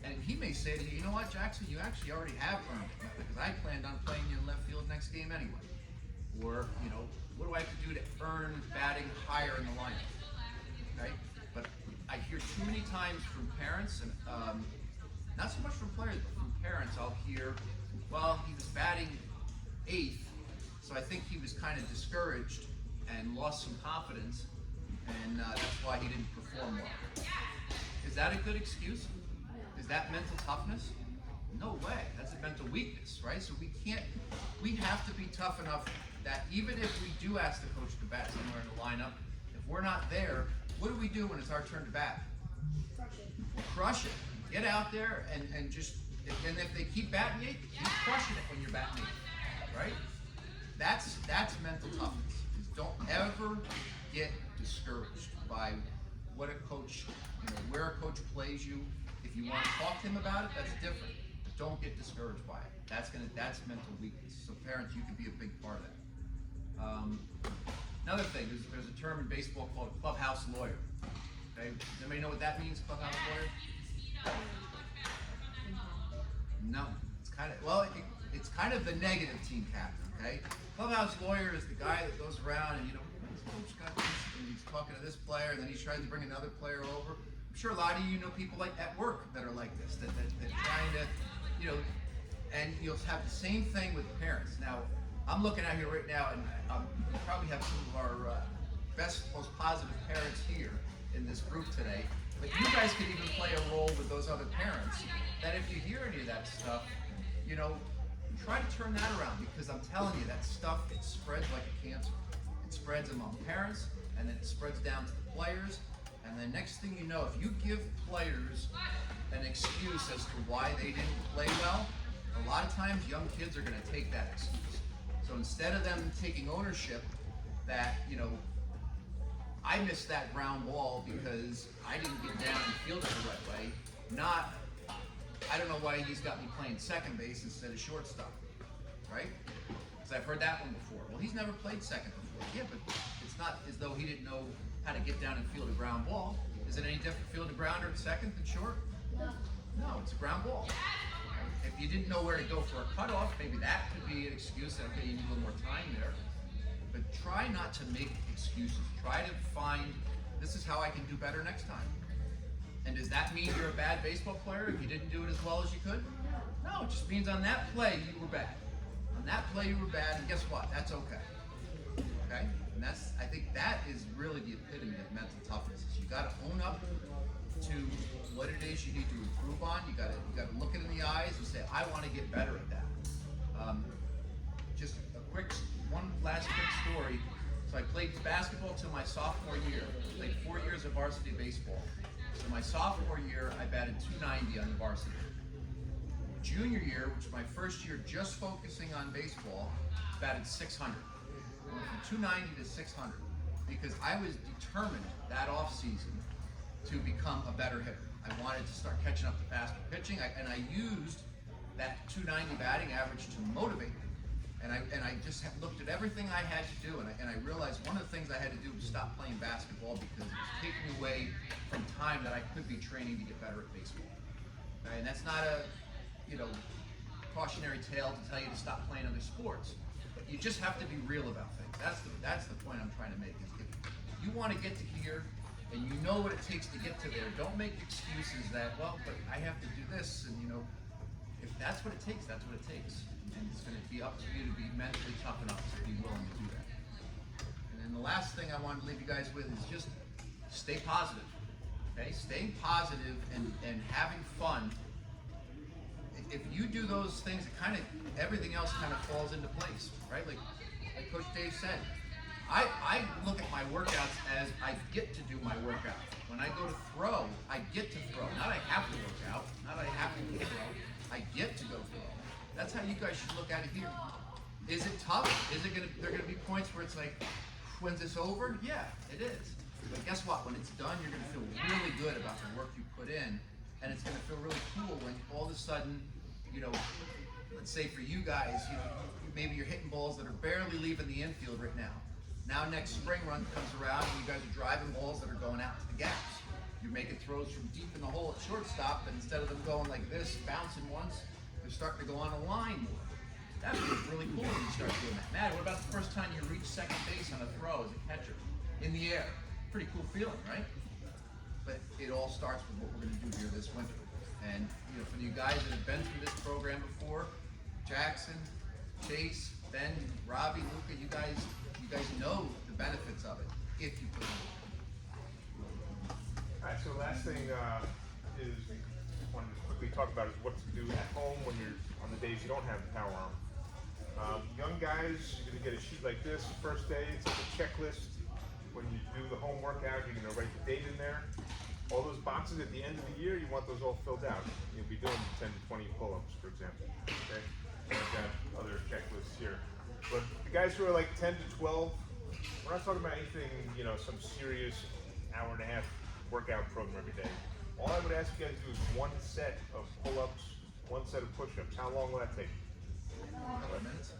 And he may say to you, you know what, Jackson, you actually already have earned it because I planned on playing you in left field next game anyway. Or, what do I have to do to earn batting higher in the lineup? Okay? But I hear too many times from parents, and not so much from players, but from parents, I'll hear, well, he was batting 8th, so I think he was kind of discouraged and lost some confidence, and that's why he didn't perform well. Is that a good excuse? Is that mental toughness? No way. That's a mental weakness, right? So we have to be tough enough that even if we do ask the coach to bat somewhere in the lineup, if we're not there, what do we do when it's our turn to bat? Crush it. Get out there and just, and if they keep batting you, keep crushing it when you're batting you, right? That's mental toughness. Don't ever get discouraged by what a coach, where a coach plays you. If you want to talk to him about it, that's different. Don't get discouraged by it. That's mental weakness. So parents, you can be a big part of that. Another thing, there's a term in baseball called clubhouse lawyer. Okay, does anybody know what that means, clubhouse lawyer? No, it's kind of the negative team captain. Okay, clubhouse lawyer is the guy that goes around and this coach got this, and he's talking to this player, and then he tries to bring another player over. I'm sure a lot of you know people like at work that are like this, that trying to, and you'll have the same thing with parents. Now, I'm looking out here right now, and we probably have some of our best, most positive parents here in this group today. But you guys could even play a role with those other parents. That if you hear any of that stuff, try to turn that around, because I'm telling you, that stuff, it spreads like a cancer. It spreads among parents, and then it spreads down to the players. And the next thing you know, if you give players an excuse as to why they didn't play well, a lot of times young kids are going to take that excuse. So instead of them taking ownership that, I missed that ground ball because I didn't get down and field it the right way, not, I don't know why he's got me playing second base instead of shortstop, right? Because I've heard that one before. Well, he's never played second before. Yeah, but it's not as though he didn't know how to get down and field a ground ball. Is it any different field a grounder at second than short? No, it's a ground ball. If you didn't know where to go for a cutoff, maybe that could be an excuse that, okay, you need a little more time there. But try not to make excuses. Try to find, this is how I can do better next time. And does that mean you're a bad baseball player if you didn't do it as well as you could? No, it just means on that play you were bad. On that play you were bad, and guess what? That's okay. Okay? And I think that is really the epitome of mental toughness. Is you got to own up to what it is you need to improve on. You gotta look it in the eyes and say, I want to get better at that. Just one last quick story. So I played basketball till my sophomore year. I played 4 years of varsity baseball. So my sophomore year, I batted .290 on the varsity. Junior year, which was my first year just focusing on baseball, batted .600. I went from .290 to .600 because I was determined that off season to become a better hitter. I wanted to start catching up to faster pitching, and I used that .290 batting average to motivate me. And I just looked at everything I had to do, and I realized one of the things I had to do was stop playing basketball because it was taking away from time that I could be training to get better at baseball. And that's not a cautionary tale to tell you to stop playing other sports, but you just have to be real about things. That's the point I'm trying to make. Is if you want to get to here, and you know what it takes to get to there, don't make excuses that, well, but I have to do this, and if that's what it takes, that's what it takes. And it's going to be up to you to be mentally tough enough to be willing to do that. And then the last thing I want to leave you guys with is just stay positive. Okay? Staying positive and having fun. If you do those things, everything else kind of falls into place, right? Like Coach Dave said, I look at my workouts as I get to do my workout. When I go to throw, I get to throw. Not I have to work out, not I have to go throw. I get to go throw. That's how you guys should look at it here. Is it tough? There gonna be points where it's like, when's this over? Yeah, it is. But guess what? When it's done, you're gonna feel really good about the work you put in, and it's gonna feel really cool when all of a sudden, let's say for you guys, maybe you're hitting balls that are barely leaving the infield right now. Now next spring run comes around and you guys are driving balls that are going out to the gaps. You're making throws from deep in the hole at shortstop, and instead of them going like this, bouncing once, they're starting to go on a line more. That feels really cool when you start doing that. Matt, what about the first time you reach second base on a throw as a catcher? In the air. Pretty cool feeling, right? But it all starts with what we're going to do here this winter. And for you guys that have been through this program before, Jackson, Chase, Ben, Robbie, Luca, you guys know the benefits of it if you put it in. All right, so last thing is I wanted to quickly talk about is what to do at home when you're on the days you don't have the power arm. Young guys, you're going to get a sheet like this. First day, it's like a checklist. When you do the home workout, you're going to write the date in there. All those boxes at the end of the year, you want those all filled out. You'll be doing 10 to 20 pull-ups, for example. Okay? And I've got other checklists here. But the guys who are like 10 to 12, we're not talking about anything, some serious hour-and-a-half workout program every day. All I would ask you guys to do is one set of pull-ups, one set of push-ups. How long will that take? 20 minutes.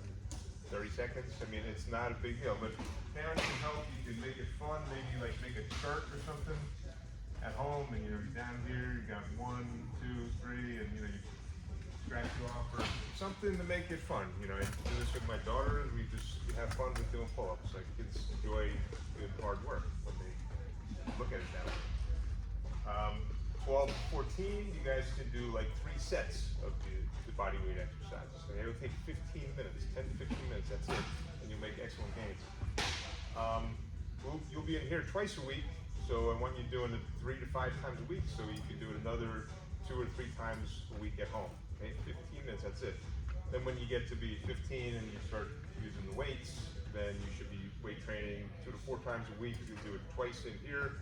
30 seconds. I mean, it's not a big deal, but parents can help. You can make it fun. Maybe like make a chart or something at home, and you're down here. You got 1, 2, 3, and you scratch you off or something to make it fun. I do this with my daughters. We have fun with doing pull-ups. Like kids enjoy doing hard work when they look at it that way. 12 to 14, you guys can do like 3 sets of the body weight exercises. So it'll take 15 minutes, 10 to 15 minutes, that's it, and you'll make excellent gains. You'll be in here twice a week, so I want you doing it 3 to 5 times a week, so you can do it another 2 or 3 times a week at home. Okay, 15 minutes, that's it. Then when you get to be 15 and you start using the weights, then you should be weight training 2 to 4 times a week. You do it twice in here,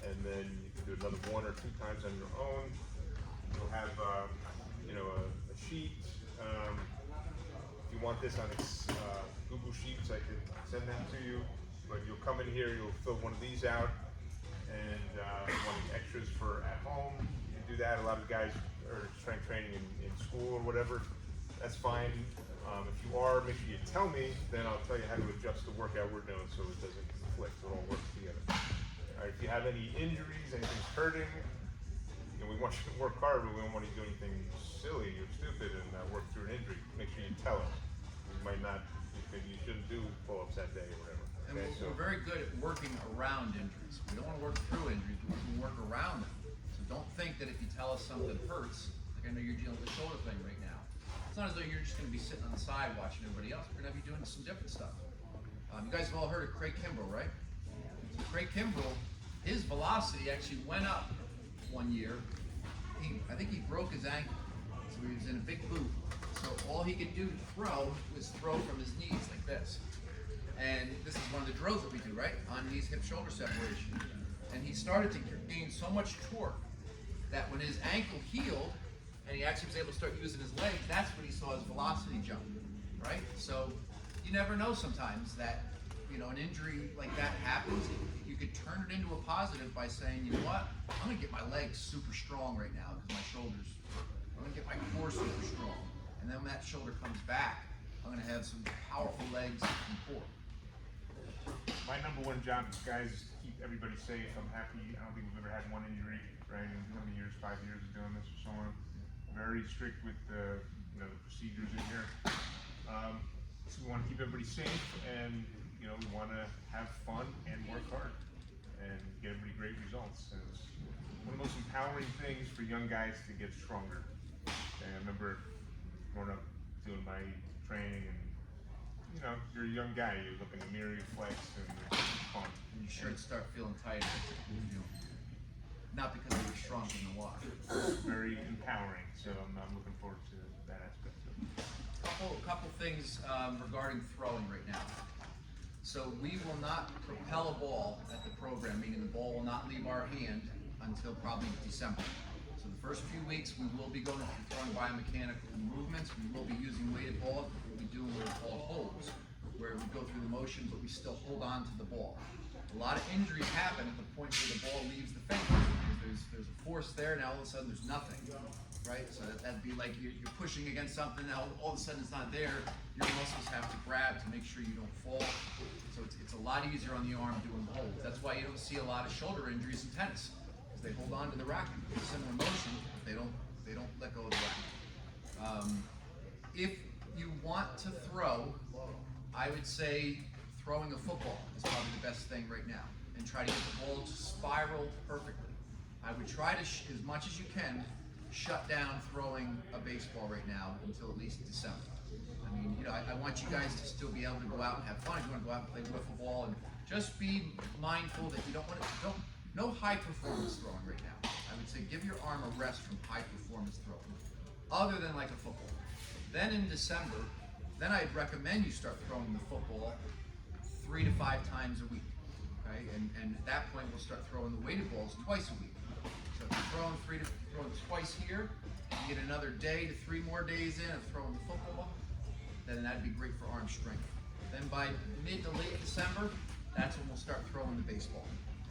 and then you can do it another 1 or 2 times on your own. You'll have a sheet. If you want this on Google Sheets, I can send that to you. But you'll come in here, you'll fill one of these out, and one of the extras for at home. You can do that. A lot of guys are strength training in school or whatever. That's fine. If you are, make sure you tell me, then I'll tell you how to adjust the workout we're doing so it doesn't conflict, so it all works together. All right, if you have any injuries, anything's hurting, we want you to work hard, but we don't want you to do anything silly or stupid and work through an injury. Make sure you tell us. You might not, you shouldn't do pull-ups that day or whatever. And Okay, we're very good at working around injuries. We don't want to work through injuries, we can work around them. So don't think that if you tell us something hurts, like I know you're dealing with the shoulder thing right now, it's not as though you're just going to be sitting on the side watching everybody else. We're going to be doing some different stuff. You guys have all heard of Craig Kimbrell, right? So Craig Kimbrell, his velocity actually went up one year. I think he broke his ankle, so he was in a big boot. So all he could do to throw was throw from his knees like this. And this is one of the drills that we do, right? On knees, hip, shoulder separation. And he started to gain so much torque that when his ankle healed, and he actually was able to start using his legs, that's when he saw his velocity jump, right? So you never know sometimes that, you know, an injury like that happens. You could turn it into a positive by saying, you know what, I'm gonna get my legs super strong right now because my shoulders hurt. I'm gonna get my core super strong. And then when that shoulder comes back, I'm gonna have some powerful legs and core. My number one job, guys, is to keep everybody safe. I'm happy. I don't think we've ever had one injury, right? In how many years? 5 years of doing this or so on. Very strict with the, you know, the procedures in here. So we want to keep everybody safe, and you know, we want to have fun and work hard and get everybody great results. And it's one of the most empowering things for young guys to get stronger. And I remember growing up doing my training, and you know, you're a young guy, you look in the mirror, you flex, and it's fun. And you should start feeling tighter. You know, not because you're strong in the water. Very empowering, so I'm looking forward to that aspect of it. Couple things regarding throwing right now. So we will not propel a ball at the program, meaning the ball will not leave our hand until probably December. So the first few weeks we will be going through throwing biomechanical movements. We will be using weighted balls. We'll be doing what are called holds, where we go through the motion, but we still hold on to the ball. A lot of injuries happen at the point where the ball leaves the fingers, because there's a force there, now all of a sudden there's nothing, right? So that'd be like you're pushing against something, now all of a sudden it's not there, your muscles have to grab to make sure you don't fall. So it's a lot easier on the arm doing holds. That's why you don't see a lot of shoulder injuries in tennis, because they hold on to the racket. It's a similar motion, but they don't let go of the racket. If you want to throw, I would say throwing a football is probably the best thing right now, and try to get the ball to spiral perfectly. I would try to, as much as you can, shut down throwing a baseball right now until at least December. I mean, you know, I want you guys to still be able to go out and have fun. If you want to go out and play wiffle ball, and just be mindful that you don't want to, no high performance throwing right now. I would say give your arm a rest from high performance throwing, other than like a football. Then in December, then I'd recommend you start throwing the football 3 to 5 times a week, okay? And at that point, we'll start throwing the weighted balls twice a week. So if you're throwing twice here, you get another day to 3 more days in of throwing the football, then that'd be great for arm strength. Then by mid to late December, that's when we'll start throwing the baseball.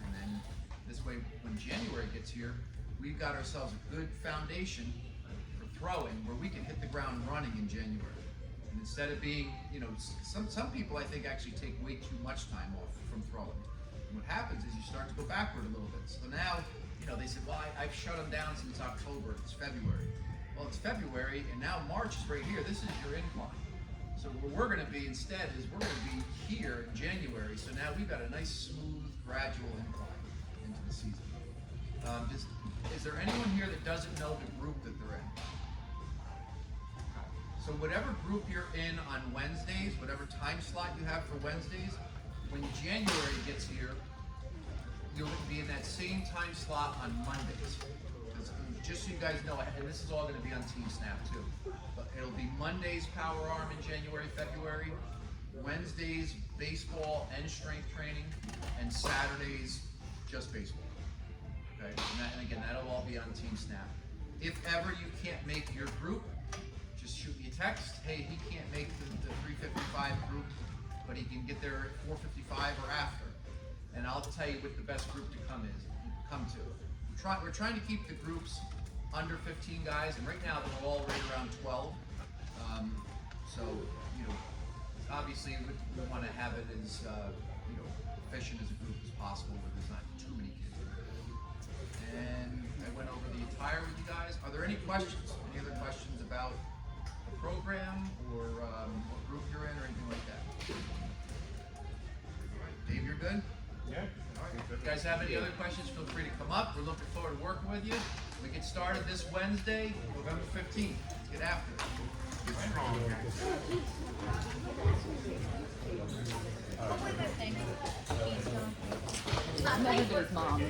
And then this way, when January gets here, we've got ourselves a good foundation for throwing where we can hit the ground running in January. And instead of being, you know, some people I think actually take way too much time off from throwing. And what happens is you start to go backward a little bit. So now, you know, they said, well, I've shut them down since October, it's February. Well, it's February, and now March is right here. This is your incline. So where we're gonna be instead is we're gonna be here in January. So now we've got a nice, smooth, gradual incline into the season. Is there anyone here that doesn't know the group that they're in? So whatever group you're in on Wednesdays, whatever time slot you have for Wednesdays, when January gets here, you'll be in that same time slot on Mondays. Just so you guys know, and this is all going to be on Team Snap too, but it'll be Mondays power arm in January, February, Wednesdays baseball and strength training, and Saturdays just baseball. Okay, and again, that'll all be on Team Snap. If ever you can't make your group, just shoot me a text. Hey, he can't make the 3:55 group, but he can get there at 4:55 or after, and I'll tell you what the best group to come to. We're trying to keep the groups under 15 guys, and right now they're all right around 12. So you know, obviously we want to have it as you know, efficient as a group as possible, where there's not too many kids. And I went over the attire with you guys. Are there any questions? Any other questions about the program or what group you're in or anything like that? All right, Dave, you're good? Yeah. All right. If you guys have any other questions, feel free to come up. We're looking forward to working with you. We get started this Wednesday, November 15th. Let's get after it. Get strong, guys. Thanks. Neither does mom.